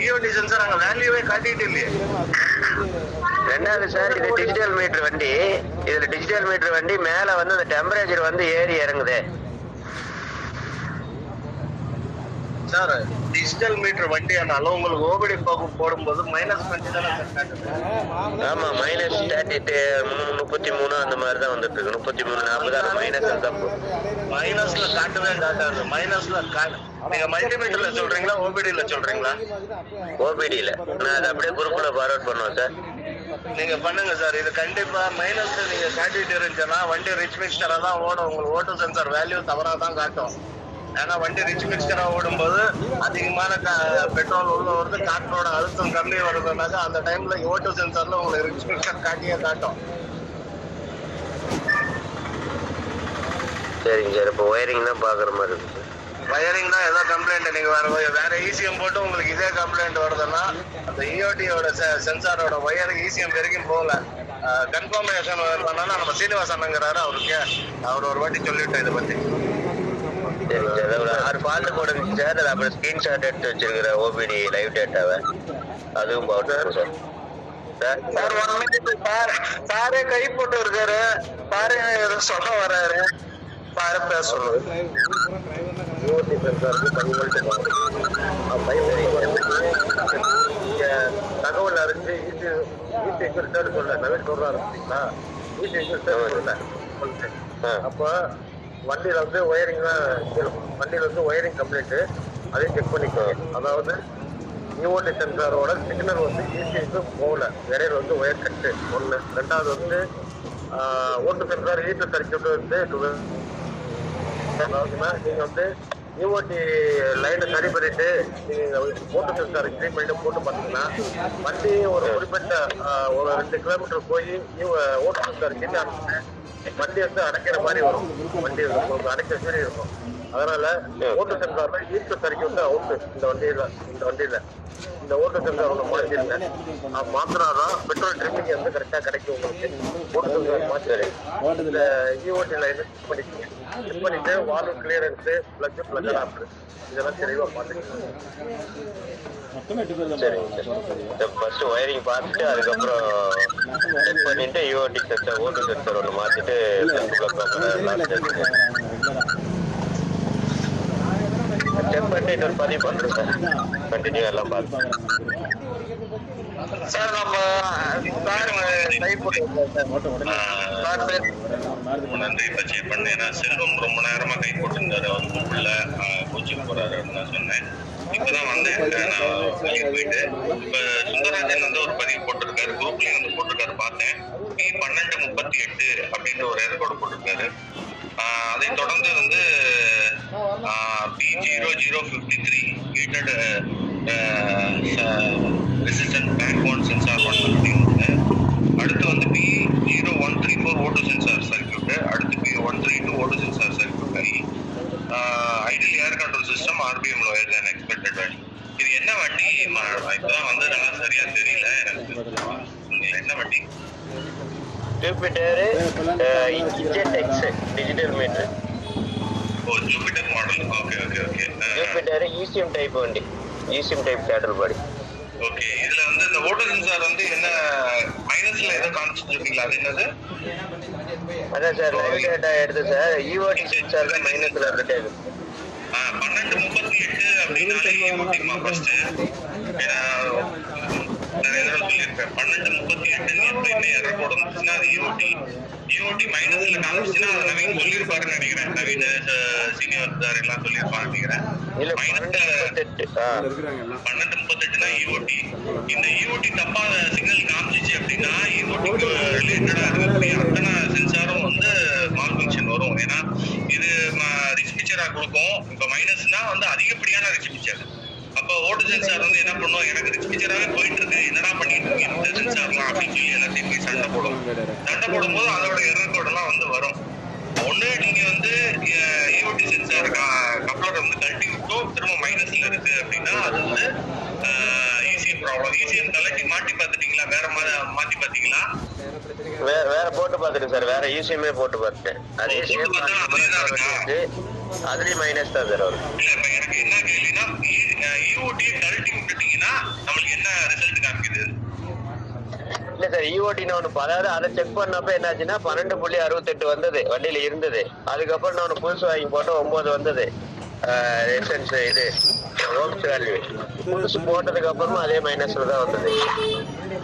இஓடி சென்சார் அங்க வேல்யூவே காட்டிட்டு இல்லையே. ரெண்டாவது சார், இது டிஜிட்டல் மீட்டர் வண்டி. இதுல டிஜிட்டல் மீட்டர் வண்டி மேல வந்து அந்த டெம்பரேச்சர் வந்து ஏறி இறங்குது சார். டிஜிட்டல் மீட்டர் வண்டி ஆனாலும் உங்களுக்கு ஓபடி போடும்போது -20 தானே காட்டுது. ஆமா, -33 அந்த மாதிரி தான் வந்துட்டு இருக்கு. 33 40 அது மைனஸ் தப்பு. மைனஸ்ல காட்டவே காட்டாது. மைனஸ்ல நீங்க மல்டிமீட்டர்ல சொல்றீங்களா ஓபிடில சொல்றீங்களா? ஓபிடில. நான் அதை அப்படியே குரூப்ல ஃபார்வர்ட் பண்ணுவேன் சார். நீங்க பண்ணுங்க சார். இது கண்டிப்பா மைனஸ்ல நீங்க காட்டிட்டு இருந்துச்சுன்னா வண்டி ரிச் மிக்சரா தான் ஓடும். உங்களுக்கு ஓட்டோ சென்சார் வேல்யூ தவறா தான் காட்டும். ஏன்னா வண்டி ரிச் மிக்சரா ஓடும்போது அதிகமான பெட்ரோல் உள்ள வருது, காற்றோட அழுத்தம் கம்மி வருதுனாக்கா அந்த டைம்ல ஓட்டோ சென்சார்ல உங்களுக்கு ரிச் மிக்சர் காட்டியே காட்டும். சரிங்க சார். இப்போ ஒயரிங் தான் பாக்குற மாதிரி இருக்கு சார். வயரிங் தான் ஏதோ கம்ப்ளைண்ட், நீங்க வேற இசிஎம் போட்டு உங்களுக்கு இதே கம்ப்ளைண்ட் வருதுன்னா அந்த இஓடியோட சென்சாரோட வயரிங் இசிஎம் வரைக்கும் போகல. கன்ஃபர்மேஷன் பண்ணா நம்ம சீனிவாசன் அண்ணங்கிறாரு, அவர் ஒரு வாட்டி சொல்லிவிட்டேன் இதை பத்தி. சரி சார், ஒரு 6 ஃபால்ட் கோடு இருந்துச்சு சார். அது அப்புறம் ஸ்கிரீன்ஷாட் எடுத்து வச்சிருக்கிற ஓபிடி லைவ் டேட்டாவை அதுவும் போட்டு சார். Sir 1 minute sir. சாரே கை போட்டு இருக்காரு. சாரே ஏதோ சொல்ல வர்றாரு. சாரே பேச சொல்லுங்க. இஓடி சென்சாருக்கு 10 வோல்ட் தகவல் அறிஞ்சு ஈஸி சொல்ல நவீன் சொல்றாரு பார்த்தீங்களா, ஈஸி சொல்ல. அப்ப வண்டியில வந்து ஒயரிங் கம்ப்ளீட் அதையும் செக் பண்ணிக்கோங்க. அதாவது இஓடி சென்சாரோட சிக்னல் வந்து ஈஸிக்கு போகல, இடையில வந்து ஒயர் கட்டு ஒன்று. ரெண்டாவது வந்து ஓட்டு சென்சார் ஈட்டு சர்க்கியூட் வந்து அதாவதுன்னா நீங்க வந்து இஓடி லைனை சரி பண்ணிட்டு நீங்க ஓட்டு சென்சார் கிளீன் பண்ணிட்டு போட்டு பார்த்தீங்கன்னா வண்டி ஒரு குறிப்பிட்ட ஒரு 2 கிலோமீட்டர் போய் ஓட்டு சென்சார் கிட்ட வண்டி வந்து அடைக்கிற மாதிரி வரும். வண்டி அடைக்கிற மாதிரி இருக்கும். அதனால ஓட்டு சென்சார்ல ஈட்டு சர்க்கியூட் அவுட்டு இந்த வண்டியில இந்த ஓட்டு சென்சார் ஒன்று மாற்றிருந்தேன். மாத்தினாதான் பெட்ரோல் ட்ரிப்பிங் வந்து கரெக்டா கிடைக்கும் உங்களுக்கு. ஓட்டு சென்சார் மாற்றி இந்த இஓடி லைன் செக் பண்ணிட்டு வால்வ் கிளியரன்ஸ் பிளக் ஆஃப் இதெல்லாம் தெளிவா பார்த்துக்கணும். சரிங்க சார். ஃபர்ஸ்ட் ஒயரிங் பார்த்துட்டு அதுக்கப்புறம் செக் பண்ணிட்டு யூஓடி சென்சார் ஓட்டு சென்சார் ஒன்று மாற்றிட்டு செக் பண்ணிட்டு இன்னொரு பதிவு பண்ணுறேன் சார். கண்டினியூ எல்லாம் பார்த்து சார் நம்ம சார் கை போட்டு நன்றி பச்சை பண்ணேன். செல்வம் ரொம்ப நேரமா கை போட்டிருந்தாரு, அவர் கூப்பிடல, கோச்சிங் போறாருன்னு நான் சொன்னேன். இப்பதான் வந்தேன் நான் வெளியே போயிட்டு. இப்ப சுந்தரராஜன் வந்து ஒரு பதிவு போட்டிருக்காரு, குரூப்லயும் வந்து போட்டிருக்காரு பார்த்தேன். P1238 அப்படின்ற ஒரு ரெக்கார்டு போட்டிருக்காரு. அதை தொடர்ந்து வந்து P0053 heated resistant back one sensor one அப்படின்னு. அடுத்து வந்து P0134 ஓட்டோ சென்சார் சர்க்கியூட், அடுத்து P132 ஓட்டோ சென்சார் சர்க்கியூட் ஆகி ஐடியல் ஏர் கண்ட்ரோல் சிஸ்டம் RPM லோயர் தேன் எக்ஸ்பெக்டட் வண்டி. இது என்ன வண்டி? இப்பதான் வந்து நல்லா சரியா தெரியல எனக்கு. என்ன வண்டி? Jupiter ZX digital meter. Oh, Jupiter model. Okay okay okay. Jupiter ECM type வண்டி, ECM type saddle body. Okay, இதுல வந்து இந்த ஓட்டோ சென்சார் வந்து என்ன மைனஸ்ல ஏதோ காமிச்சிருக்கீங்களா? அது என்னது? அதான் சார் லைவ் டேட்டா எடுத்து சார். இஓடி சென்சார் தான் மைனஸ்ல இருந்துட்டே இருக்கு. 1238 அப்படின்னாலே ஈஓடிமா ஃபர்ஸ்ட். ஏன்னா நிறைய தடவை சொல்லியிருப்பேன், 1238 எப்படின்னு எரர் போடணும்னா அது இஓடி மைனஸ்ல காமிச்சுன்னா அதை நவீன் சொல்லியிருப்பாருன்னு நினைக்கிறேன். நவீன் சீனியர் சார் எல்லாம் சொல்லியிருப்பாரு நினைக்கிறேன். 1238னா இஓடி. இந்த இஓடி தப்பா சிக்னல் காமிச்சிச்சு அப்படின்னா இஓடிக்கு ரிலேட்டடா இருக்கக்கூடிய அத்தனை சென்சாரும் வந்து மால் ஃபங்க்ஷன் வரும். ஏன்னா இது ரிச் பிக்சரா கொடுக்கும். இப்ப மைனஸ்னா வந்து அதிகப்படியான ரிச் பிக்சர். அப்ப ஓட்டு சென்சார் வந்து என்ன பண்ணும், எனக்கு ரிச் பிக்சராவே போயிட்டு இருக்கு, என்னடா பண்ணிட்டு இருக்கு இந்த சென்சார்லாம் அப்படின்னு சொல்லி எல்லாத்தையும் போய் சண்டை போடும் போது அதோட எரர் கோட் எல்லாம் வந்து வரும். ஒண்ணு நீங்க வந்து இஓடி சென்சார் கப்ளர் வந்து கழட்டி விட்டோம் திரும்ப மைனஸ்ல இருக்கு அப்படின்னா அது வந்து இசிஎம் ப்ராப்ளம். இசிஎம் கலட்டி மாட்டி பார்த்துட்டீங்களா? வேற மாத்தி பாத்தீங்களா? வேற போட்டு பார்த்துட்டேன் சார். வேற யூசிஎம்ஏ போட்டு பார்த்துட்டேன். அதே அதுலயும் மைனஸ் தான் சார் வரும். இல்ல இப்ப எனக்கு என்ன கேள்வினா, இஓடியை கழட்டி விட்டுட்டீங்கன்னா நம்மளுக்கு என்ன ரிசல்ட் காமிக்குது? இல்ல சார், இஓடின்னு ஒண்ணு, அதாவது அதை செக் பண்ணப்ப என்னாச்சுன்னா 12.68 வந்தது வண்டியில இருந்தது. அதுக்கப்புறம் நான் புதுசு வாங்கி போட்டோம் 9 வந்தது. இது ஓம்ஸ் வேல்யூ புதுசு போட்டதுக்கு அப்புறமா அதே மைனஸ்ல தான் வந்தது.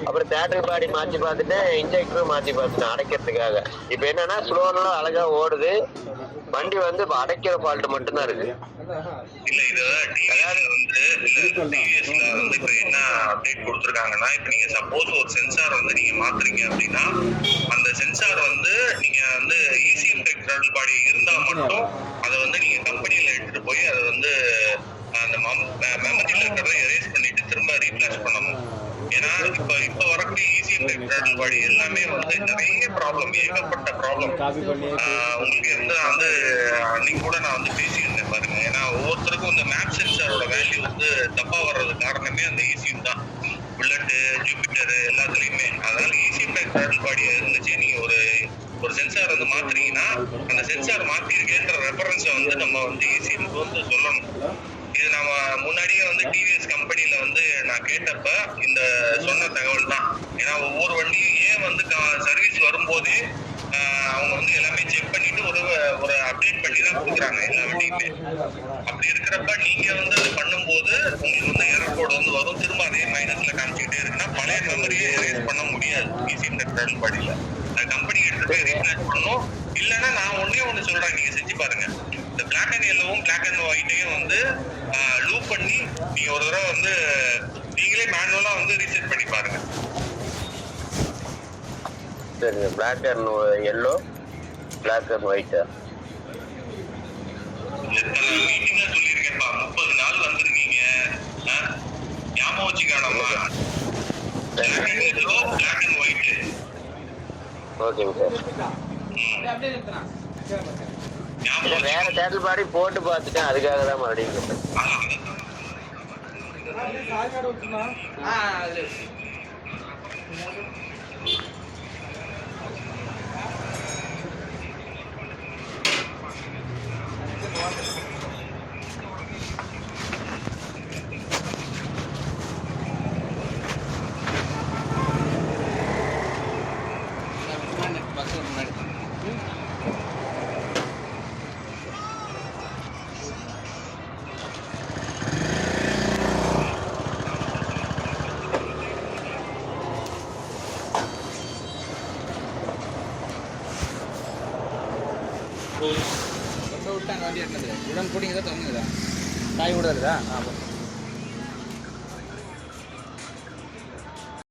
அப்புறம் பேட்டரி பாடி மாற்றி பார்த்துட்டேன், இன்ஜெக்டரும் மாற்றி பார்த்துட்டேன் அடைக்கிறதுக்காக. இப்ப என்னன்னா ஸ்லோன்லாம் அழகா ஓடுது, வண்டி வந்து அடைக்கிற ஃபால்ட் மட்டும்தான் இருக்கு. இல்ல இது டிவிஎஸ்ல வந்து இப்ப என்ன அப்டேட் கொடுத்துருக்காங்கன்னா, இப்ப நீங்க சப்போஸ் ஒரு சென்சார் வந்து நீங்க மாத்துறீங்க அப்படின்னா அந்த சென்சார் வந்து நீங்க வந்து இசிஎம் டைப் த்ராட்டில் பாடி இருந்தா மட்டும் அதை வந்து நீங்க கம்பெனியில எடுத்துட்டு போய் அதை வந்து அந்த மெமரியில இருக்கிறத எரேஸ் பண்ணிட்டு திரும்ப ரீப்ளேஸ் பண்ணணும். ஏன்னா இப்ப வரக்கூடிய இசிஎம் டைப் த்ராட்டில் பாடி எல்லாமே வந்து நிறைய ப்ராப்ளம், ஏகப்பட்ட ப்ராப்ளம். உங்களுக்கு வந்து அன்னைக்கு கூட நான் வந்து பேசியிருந்தேன். பாருங்க. ஏன்னா ஒவ்வொருத்தருக்கும் இந்த மேப் சென்சாரோட வேல்யூ வந்து தப்பா வர்றது காரணமே அந்த ECM தான். புல்லட், ஜூபிட்டர் எல்லாத்துலயுமே. அதனால ECM டைப் த்ராட்டில் பாடி இருந்துச்சு. நீங்க ஒரு சென்சார் வந்து மாத்துறீங்கன்னா அந்த சென்சார் மாத்திருக்கேன்ற ரெஃபரன்ஸை வந்து நம்ம வந்து ECMக்கு வந்து சொல்லணும். இது நம்ம முன்னாடியே வந்து டிவிஎஸ் கம்பெனில வந்து நான் கேட்டப்ப இந்த சொன்ன தகவல் தான். ஏன்னா ஒவ்வொரு வண்டியும் ஏன் வந்து சர்வீஸ் வரும்போதே அவங்க வந்து எல்லாமே செக் பண்ணிட்டு ஒரு அப்டேட் பண்ணி தான் கொடுக்குறாங்க எல்லா வண்டியுமே. அப்படி இருக்கிறப்ப நீங்க வந்து அது பண்ணும்போது உங்களுக்கு வந்து எரர் கோட் வந்து வரும். திரும்ப அதே மைனஸ்ல காமிச்சுக்கிட்டே இருக்குன்னா பழைய மெமரியே எரேஸ் பண்ண முடியாது ECM த்ராட்டில் பாடியில. அது கம்பெனி எடுத்து போய் ரீப்ளேஸ் பண்ணும். இல்லைன்னா நான் ஒண்ணு சொல்றேன், நீங்க செஞ்சு பாருங்க. இந்த பிளாக் அண்ட் எல்லோவும் பிளாக் அண்ட் ஒயிட்டையும் வந்து லூப் பண்ணி நீங்க ஒரு தடவை வந்து நீங்களே மேனுவலா வந்து ரீசெட் பண்ணி பாருங்க. சரிங்க. Black and yellow, black and white. மீட்டிங்ல சொல்லியிருக்கேன்ப்பா, 30 நாள் வந்துருக்கீங்க, ஞாபகம் வச்சுக்கானமா. Black and yellow, black and white. ஓகேங்க சார். வேற டேட்டில் பாடி போட்டு பார்த்துட்டேன், அதுக்காக தான் மறுபடியும் கேட்டேன். விட்டாங்க வண்டி எட்டினது உடன் கூட்டிங்க தான் தந்துதா காய் விடுறதா? ஆமாம்.